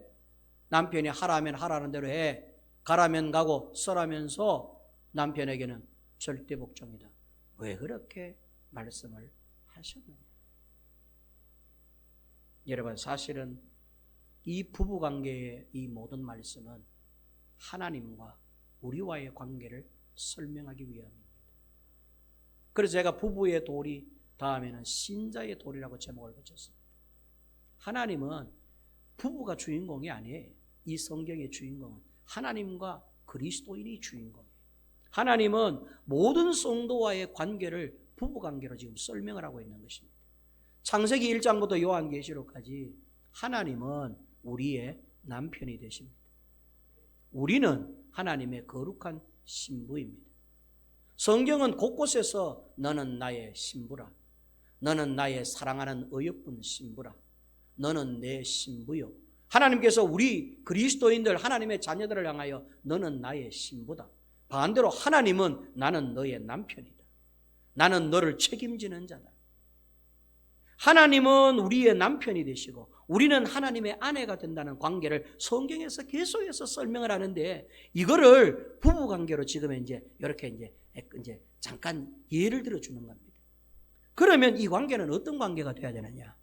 S1: 남편이 하라면 하라는 대로 해. 가라면 가고 써라면서 남편에게는 절대 복종이다. 왜 그렇게 말씀을 하셨느냐? 여러분 사실은 이 부부관계의 이 모든 말씀은 하나님과 우리와의 관계를 설명하기 위함입니다. 그래서 제가 부부의 도리 다음에는 신자의 도리라고 제목을 붙였습니다. 하나님은 부부가 주인공이 아니에요. 이 성경의 주인공은 하나님과 그리스도인이 주인공이에요. 하나님은 모든 성도와의 관계를 부부관계로 지금 설명을 하고 있는 것입니다. 창세기 1장부터 요한계시록까지 하나님은 우리의 남편이 되십니다. 우리는 하나님의 거룩한 신부입니다. 성경은 곳곳에서 너는 나의 신부라, 너는 나의 사랑하는 어여쁜 신부라, 너는 내 신부요. 하나님께서 우리 그리스도인들 하나님의 자녀들을 향하여 너는 나의 신부다. 반대로 하나님은 나는 너의 남편이다. 나는 너를 책임지는 자다. 하나님은 우리의 남편이 되시고 우리는 하나님의 아내가 된다는 관계를 성경에서 계속해서 설명을 하는데, 이거를 부부관계로 지금 이렇게 이제 잠깐 예를 들어 주는 겁니다. 그러면 이 관계는 어떤 관계가 돼야 되느냐?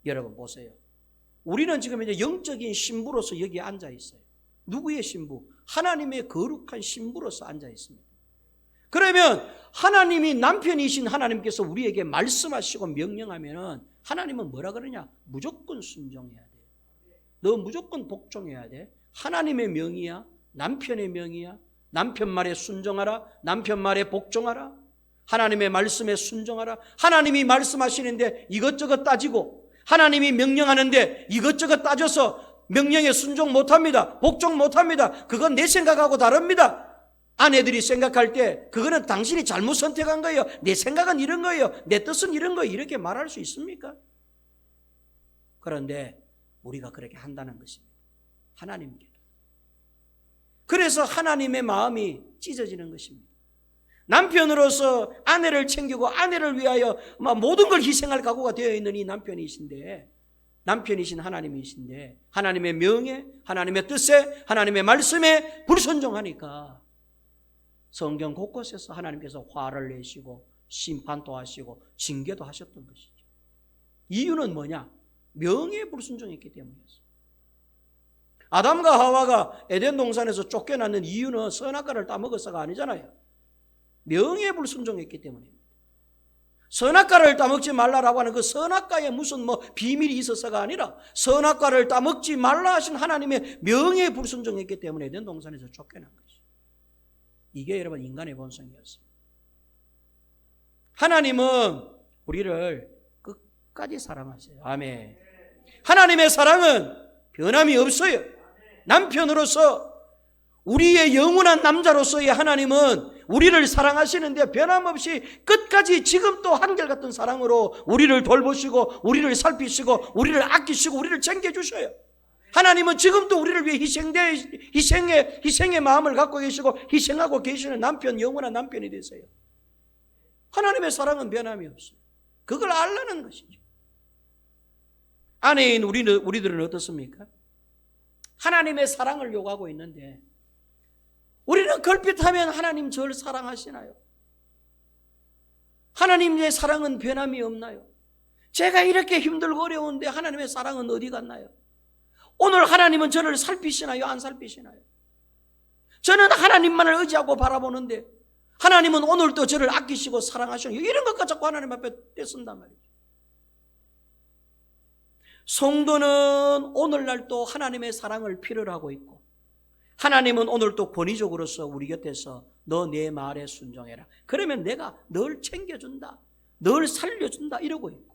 S1: 여러분 보세요. 우리는 지금 이제 영적인 신부로서 여기에 앉아 있어요. 누구의 신부? 하나님의 거룩한 신부로서 앉아 있습니다. 그러면 하나님이 남편이신 하나님께서 우리에게 말씀하시고 명령하면은 하나님은 뭐라 그러냐? 무조건 순종해야 돼. 너 무조건 복종해야 돼. 하나님의 명이야. 남편의 명이야. 남편 말에 순종하라. 남편 말에 복종하라. 하나님의 말씀에 순종하라. 하나님이 말씀하시는데 이것저것 따지고 하나님이 명령하는데 이것저것 따져서 명령에 순종 못합니다. 복종 못합니다. 그건 내 생각하고 다릅니다. 아내들이 생각할 때 그거는 당신이 잘못 선택한 거예요. 내 생각은 이런 거예요. 내 뜻은 이런 거예요. 이렇게 말할 수 있습니까? 그런데 우리가 그렇게 한다는 것입니다. 하나님께도. 그래서 하나님의 마음이 찢어지는 것입니다. 남편으로서 아내를 챙기고 아내를 위하여 모든 걸 희생할 각오가 되어 있는 이 남편이신 하나님이신데 하나님의 명에, 하나님의 뜻에, 하나님의 말씀에 불순종하니까 성경 곳곳에서 하나님께서 화를 내시고 심판도 하시고 징계도 하셨던 것이죠. 이유는 뭐냐? 명예에 불순종했기 때문이었어요. 아담과 하와가 에덴 동산에서 쫓겨났는 이유는 선악과를 따먹어서가 아니잖아요. 명예에 불순종했기 때문입니다. 선악과를 따먹지 말라라고 하는 그 선악과에 무슨 비밀이 있어서가 아니라 선악과를 따먹지 말라 하신 하나님의 명예에 불순종했기 때문에 에덴 동산에서 쫓겨난 것이죠. 이게 여러분 인간의 본성이었습니다. 하나님은 우리를 끝까지 사랑하세요. 아멘. 하나님의 사랑은 변함이 없어요. 남편으로서 우리의 영원한 남자로서의 하나님은 우리를 사랑하시는데 변함없이 끝까지 지금 또 한결같은 사랑으로 우리를 돌보시고 우리를 살피시고 우리를 아끼시고 우리를 챙겨주셔요. 하나님은 지금도 우리를 위해 희생의 마음을 갖고 계시고 희생하고 계시는 남편, 영원한 남편이 되세요. 하나님의 사랑은 변함이 없어요. 그걸 알라는 것이죠. 아내인 우리들은 어떻습니까? 하나님의 사랑을 요구하고 있는데 우리는 걸핏하면 하나님 저를 사랑하시나요? 하나님의 사랑은 변함이 없나요? 제가 이렇게 힘들고 어려운데 하나님의 사랑은 어디 갔나요? 오늘 하나님은 저를 살피시나요? 안 살피시나요? 저는 하나님만을 의지하고 바라보는데 하나님은 오늘도 저를 아끼시고 사랑하시나요? 이런 것까지 자꾸 하나님 앞에 떼쓴단 말이죠. 성도는 오늘날도 하나님의 사랑을 필요로 하고 있고 하나님은 오늘도 권위적으로서 우리 곁에서 너 내 말에 순종해라. 그러면 내가 널 챙겨준다. 널 살려준다. 이러고 있고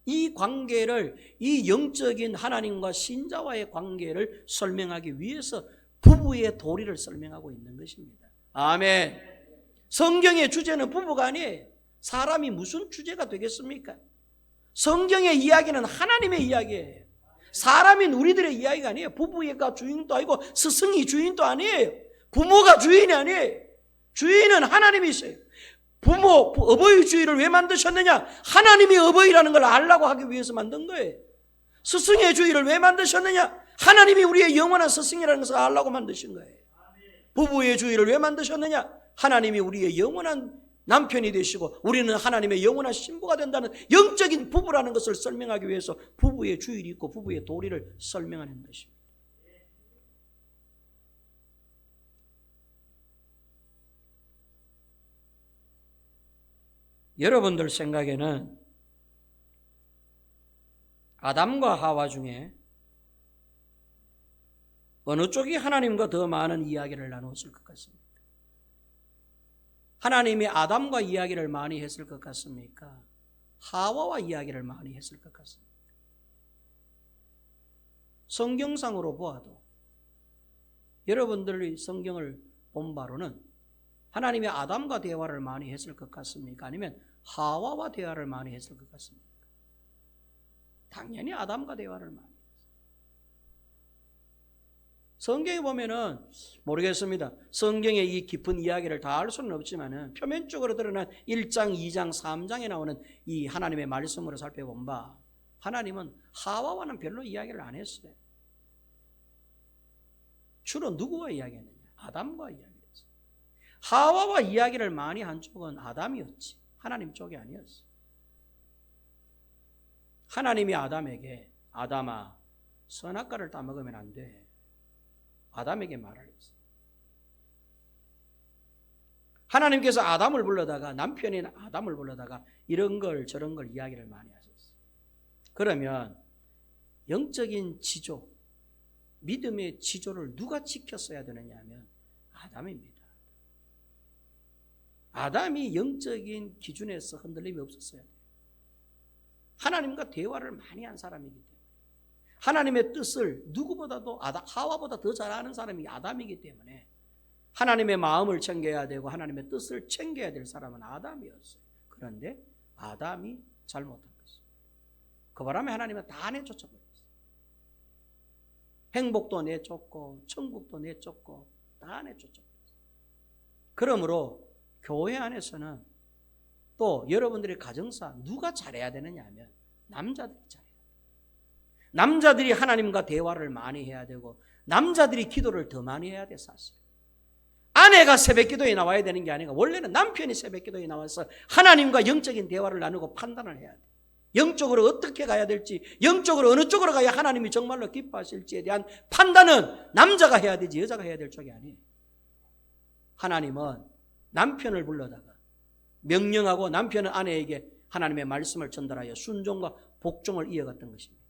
S1: 이 관계를, 이 영적인 하나님과 신자와의 관계를 설명하기 위해서 부부의 도리를 설명하고 있는 것입니다. 아멘. 성경의 주제는 부부가 아니에요. 사람이 무슨 주제가 되겠습니까? 성경의 이야기는 하나님의 이야기예요. 사람인 우리들의 이야기가 아니에요. 부부가 주인도 아니고 스승이 주인도 아니에요. 부모가 주인이 아니에요. 주인은 하나님이세요. 어버이 주의를 왜 만드셨느냐? 하나님이 어버이라는 걸 알라고 하기 위해서 만든 거예요. 스승의 주의를 왜 만드셨느냐? 하나님이 우리의 영원한 스승이라는 것을 알라고 만드신 거예요. 부부의 주의를 왜 만드셨느냐? 하나님이 우리의 영원한 남편이 되시고 우리는 하나님의 영원한 신부가 된다는 영적인 부부라는 것을 설명하기 위해서 부부의 주일이 있고 부부의 도리를 설명하는 것입니다. 여러분들 생각에는 아담과 하와 중에 어느 쪽이 하나님과 더 많은 이야기를 나눴을 것 같습니까? 하나님이 아담과 이야기를 많이 했을 것 같습니까? 하와와 이야기를 많이 했을 것 같습니까? 성경상으로 보아도 여러분들이 성경을 본 바로는 하나님이 아담과 대화를 많이 했을 것 같습니까? 아니면 하와와 대화를 많이 했을 것 같습니까? 당연히 아담과 대화를 많이 했어요. 성경에 보면은 모르겠습니다. 성경의 이 깊은 이야기를 다 알 수는 없지만은 표면적으로 드러난 1장, 2장, 3장에 나오는 이 하나님의 말씀으로 살펴본 바 하나님은 하와와는 별로 이야기를 안 했어요. 주로 누구와 이야기했느냐? 아담과 이야기했어요. 하와와 이야기를 많이 한 쪽은 아담이었지 하나님 쪽이 아니었어요. 하나님이 아담에게 아담아 선악과를 따먹으면 안 돼. 아담에게 말을 했어요. 하나님께서 아담을 불러다가 남편인 아담을 불러다가 이런 걸 저런 걸 이야기를 많이 하셨어요. 그러면 영적인 지조, 믿음의 지조를 누가 지켰어야 되느냐 하면 아담입니다. 아담이 영적인 기준에서 흔들림이 없었어야 돼요. 하나님과 대화를 많이 한 사람이기 때문에 하나님의 뜻을 누구보다도 하와보다 더 잘 아는 사람이 아담이기 때문에 하나님의 마음을 챙겨야 되고 하나님의 뜻을 챙겨야 될 사람은 아담이었어요. 그런데 아담이 잘못한 것입니다. 그 바람에 하나님은 다 내쫓아버렸어요. 행복도 내쫓고 천국도 내쫓고 다 내쫓아버렸어요. 그러므로 교회 안에서는 또 여러분들의 가정사 누가 잘해야 되느냐 하면 남자들이 잘해야 돼요. 남자들이 하나님과 대화를 많이 해야 되고 남자들이 기도를 더 많이 해야 돼. 사실 아내가 새벽기도에 나와야 되는 게 아니라 원래는 남편이 새벽기도에 나와서 하나님과 영적인 대화를 나누고 판단을 해야 돼. 영적으로 어떻게 가야 될지, 영적으로 어느 쪽으로 가야 하나님이 정말로 기뻐하실지에 대한 판단은 남자가 해야 되지 여자가 해야 될 쪽이 아니에요. 하나님은 남편을 불러다가 명령하고 남편은 아내에게 하나님의 말씀을 전달하여 순종과 복종을 이어갔던 것입니다.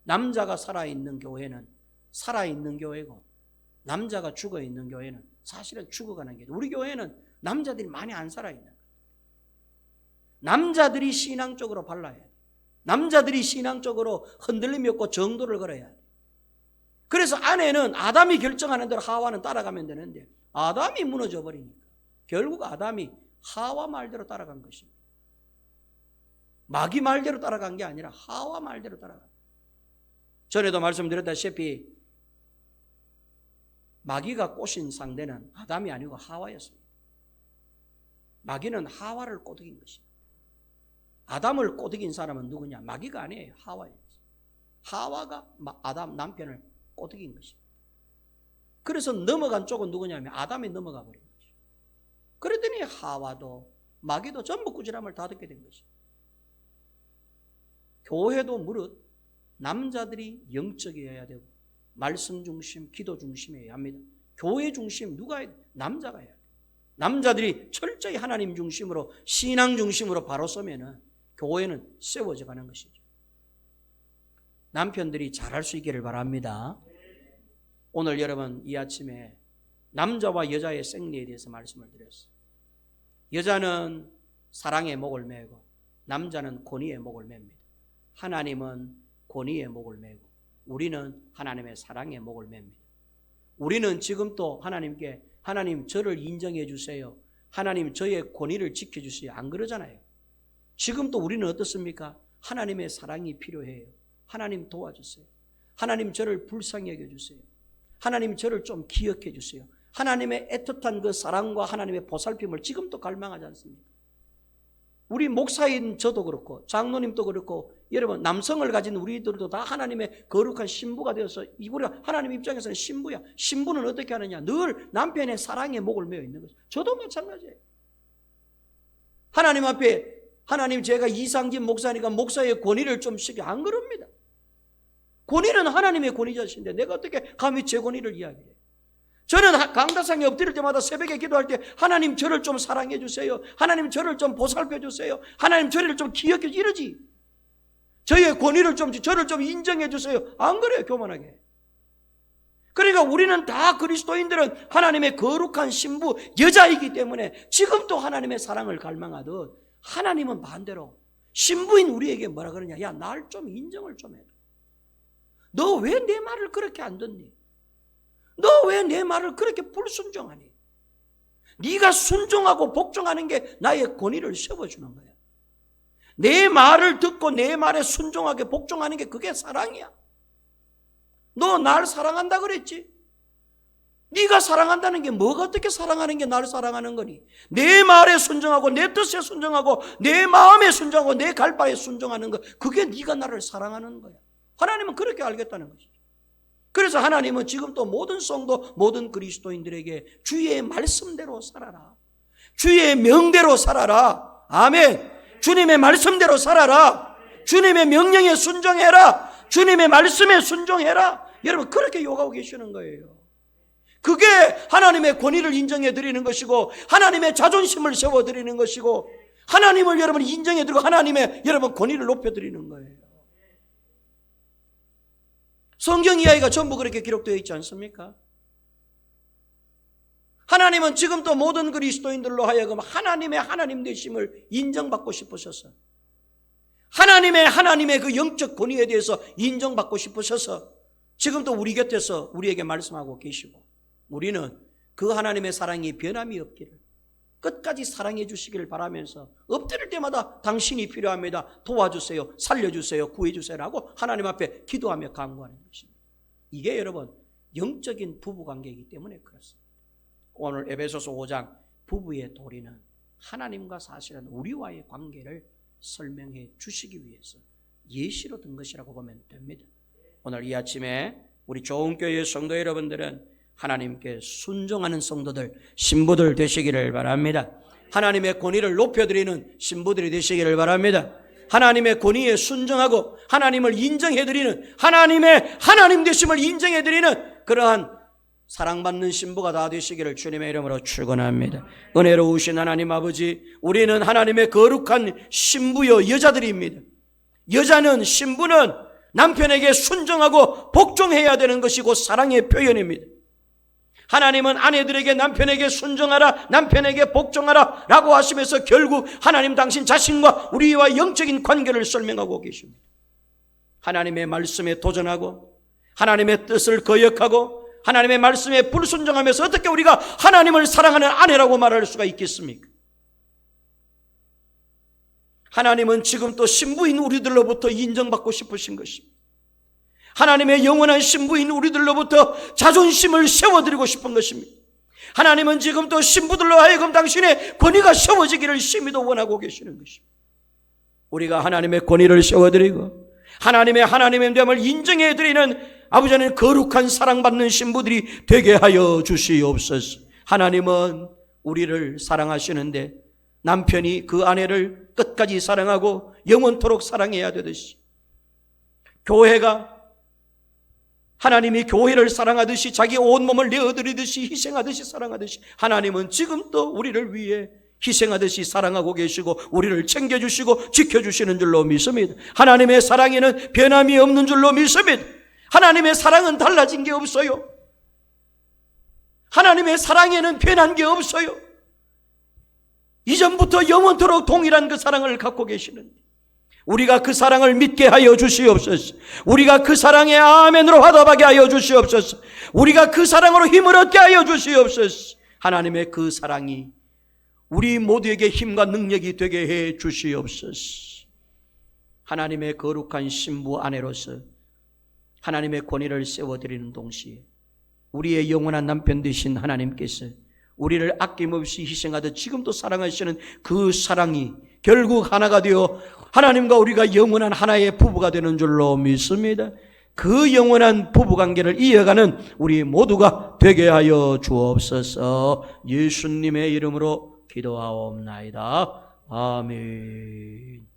S1: 남자가 살아있는 교회는 살아있는 교회고 남자가 죽어있는 교회는 사실은 죽어가는 교회. 우리 교회는 남자들이 많이 안 살아있는 거예요. 남자들이 신앙적으로 발라야 돼. 남자들이 신앙적으로 흔들림이 없고 정도를 걸어야 돼. 그래서 아내는 아담이 결정하는 대로 하와는 따라가면 되는데 아담이 무너져 버리니까 결국 아담이 하와 말대로 따라간 것입니다. 마귀 말대로 따라간 게 아니라 하와 말대로 따라간 거예요. 전에도 말씀드렸다시피 마귀가 꼬신 상대는 아담이 아니고 하와였습니다. 마귀는 하와를 꼬드긴 것입니다. 아담을 꼬드긴 사람은 누구냐? 마귀가 아니에요. 하와였어요. 하와가 아담 남편을 꼬드긴 것입니다. 그래서 넘어간 쪽은 누구냐면 아담이 넘어가 버린 것이죠. 그러더니 하와도 마귀도 전부 꾸지람을 다 듣게 된 것입니다. 교회도 무릇 남자들이 영적이어야 되고 말씀 중심, 기도 중심이어야 합니다. 교회 중심 누가 해야 돼? 남자가 해야 돼. 남자들이 철저히 하나님 중심으로 신앙 중심으로 바로 서면은 교회는 세워져 가는 것이죠. 남편들이 잘할 수 있기를 바랍니다. 오늘 여러분 이 아침에 남자와 여자의 생리에 대해서 말씀을 드렸어요. 여자는 사랑의 목을 메고 남자는 권위의 목을 맵니다. 하나님은 권위의 목을 메고 우리는 하나님의 사랑의 목을 맵니다. 우리는 지금 또 하나님께 하나님 저를 인정해 주세요. 하나님 저의 권위를 지켜주세요. 안 그러잖아요. 지금 또 우리는 어떻습니까? 하나님의 사랑이 필요해요. 하나님 도와주세요. 하나님 저를 불쌍히 여겨주세요. 하나님 저를 좀 기억해 주세요. 하나님의 애틋한 그 사랑과 하나님의 보살핌을 지금도 갈망하지 않습니까? 우리 목사인 저도 그렇고 장로님도 그렇고 여러분 남성을 가진 우리들도 다 하나님의 거룩한 신부가 되어서 우리가 하나님 입장에서는 신부야. 신부는 어떻게 하느냐? 늘 남편의 사랑의 목을 메어 있는 거죠. 저도 마찬가지예요. 하나님 앞에 하나님 제가 이상진 목사니까 목사의 권위를 좀 시켜 안 그럽니다. 권위는 하나님의 권위자신데 내가 어떻게 감히 제 권위를 이야기해요? 저는 강다상에 엎드릴 때마다 새벽에 기도할 때 하나님 저를 좀 사랑해 주세요. 하나님 저를 좀 보살펴 주세요. 하나님 저를 좀 기억해 주세요. 이러지. 저의 권위를 좀, 저를 좀 인정해 주세요. 안 그래요, 교만하게. 그러니까 우리는 다 그리스도인들은 하나님의 거룩한 신부, 여자이기 때문에 지금도 하나님의 사랑을 갈망하듯 하나님은 반대로 신부인 우리에게 뭐라 그러냐. 야, 날 좀 인정을 좀 해라. 너 왜 내 말을 그렇게 안 듣니? 너 왜 내 말을 그렇게 불순종하니? 네가 순종하고 복종하는 게 나의 권위를 세워주는 거야. 내 말을 듣고 내 말에 순종하게 복종하는 게 그게 사랑이야. 너 날 사랑한다 그랬지? 네가 사랑한다는 게 뭐가 어떻게 사랑하는 게 나를 사랑하는 거니? 내 말에 순종하고 내 뜻에 순종하고 내 마음에 순종하고 내 갈바에 순종하는 거, 그게 네가 나를 사랑하는 거야. 하나님은 그렇게 알겠다는 것이죠. 그래서 하나님은 지금 또 모든 성도, 모든 그리스도인들에게 주의 말씀대로 살아라. 주의 명대로 살아라. 아멘. 주님의 말씀대로 살아라. 주님의 명령에 순종해라. 주님의 말씀에 순종해라. 여러분 그렇게 요구하고 계시는 거예요. 그게 하나님의 권위를 인정해 드리는 것이고 하나님의 자존심을 세워 드리는 것이고 하나님을 여러분 인정해 드리고 하나님의 여러분 권위를 높여 드리는 거예요. 성경 이야기가 전부 그렇게 기록되어 있지 않습니까? 하나님은 지금도 모든 그리스도인들로 하여금 하나님의 하나님 되심을 인정받고 싶으셔서 하나님의 그 영적 권위에 대해서 인정받고 싶으셔서 지금도 우리 곁에서 우리에게 말씀하고 계시고 우리는 그 하나님의 사랑이 변함이 없기를 끝까지 사랑해 주시기를 바라면서 엎드릴 때마다 당신이 필요합니다. 도와주세요. 살려주세요. 구해주세요라고 하나님 앞에 기도하며 간구하는 것입니다. 이게 여러분 영적인 부부관계이기 때문에 그렇습니다. 오늘 에베소서 5장 부부의 도리는 하나님과 사실은 우리와의 관계를 설명해 주시기 위해서 예시로 든 것이라고 보면 됩니다. 오늘 이 아침에 우리 좋은 교회의 성도 여러분들은 하나님께 순종하는 성도들, 신부들 되시기를 바랍니다. 하나님의 권위를 높여드리는 신부들이 되시기를 바랍니다. 하나님의 권위에 순종하고 하나님을 인정해드리는 하나님의 하나님 되심을 인정해드리는 그러한 사랑받는 신부가 다 되시기를 주님의 이름으로 축원합니다. 은혜로우신 하나님 아버지, 우리는 하나님의 거룩한 신부여 여자들입니다. 여자는, 신부는 남편에게 순종하고 복종해야 되는 것이고 사랑의 표현입니다. 하나님은 아내들에게 남편에게 순종하라, 남편에게 복종하라 라고 하시면서 결국 하나님 당신 자신과 우리와 영적인 관계를 설명하고 계십니다. 하나님의 말씀에 도전하고 하나님의 뜻을 거역하고 하나님의 말씀에 불순종하면서 어떻게 우리가 하나님을 사랑하는 아내라고 말할 수가 있겠습니까? 하나님은 지금 또 신부인 우리들로부터 인정받고 싶으신 것입니다. 하나님의 영원한 신부인 우리들로부터 자존심을 세워드리고 싶은 것입니다. 하나님은 지금 또 신부들로 하여금 당신의 권위가 세워지기를 심히도 원하고 계시는 것입니다. 우리가 하나님의 권위를 세워드리고 하나님의 됨을 인정해드리는 아버지 하나님 거룩한 사랑받는 신부들이 되게 하여 주시옵소서. 하나님은 우리를 사랑하시는데 남편이 그 아내를 끝까지 사랑하고 영원토록 사랑해야 되듯이 교회가 하나님이 교회를 사랑하듯이 자기 온몸을 내어드리듯이 희생하듯이 사랑하듯이 하나님은 지금도 우리를 위해 희생하듯이 사랑하고 계시고 우리를 챙겨주시고 지켜주시는 줄로 믿습니다. 하나님의 사랑에는 변함이 없는 줄로 믿습니다. 하나님의 사랑은 달라진 게 없어요. 하나님의 사랑에는 변한 게 없어요. 이전부터 영원토록 동일한 그 사랑을 갖고 계시는데 우리가 그 사랑을 믿게 하여 주시옵소서. 우리가 그 사랑에 아멘으로 화답하게 하여 주시옵소서. 우리가 그 사랑으로 힘을 얻게 하여 주시옵소서. 하나님의 그 사랑이 우리 모두에게 힘과 능력이 되게 해 주시옵소서. 하나님의 거룩한 신부 아내로서 하나님의 권위를 세워드리는 동시에 우리의 영원한 남편 되신 하나님께서 우리를 아낌없이 희생하듯 지금도 사랑하시는 그 사랑이 결국 하나가 되어 하나님과 우리가 영원한 하나의 부부가 되는 줄로 믿습니다. 그 영원한 부부관계를 이어가는 우리 모두가 되게 하여 주옵소서. 예수님의 이름으로 기도하옵나이다. 아멘.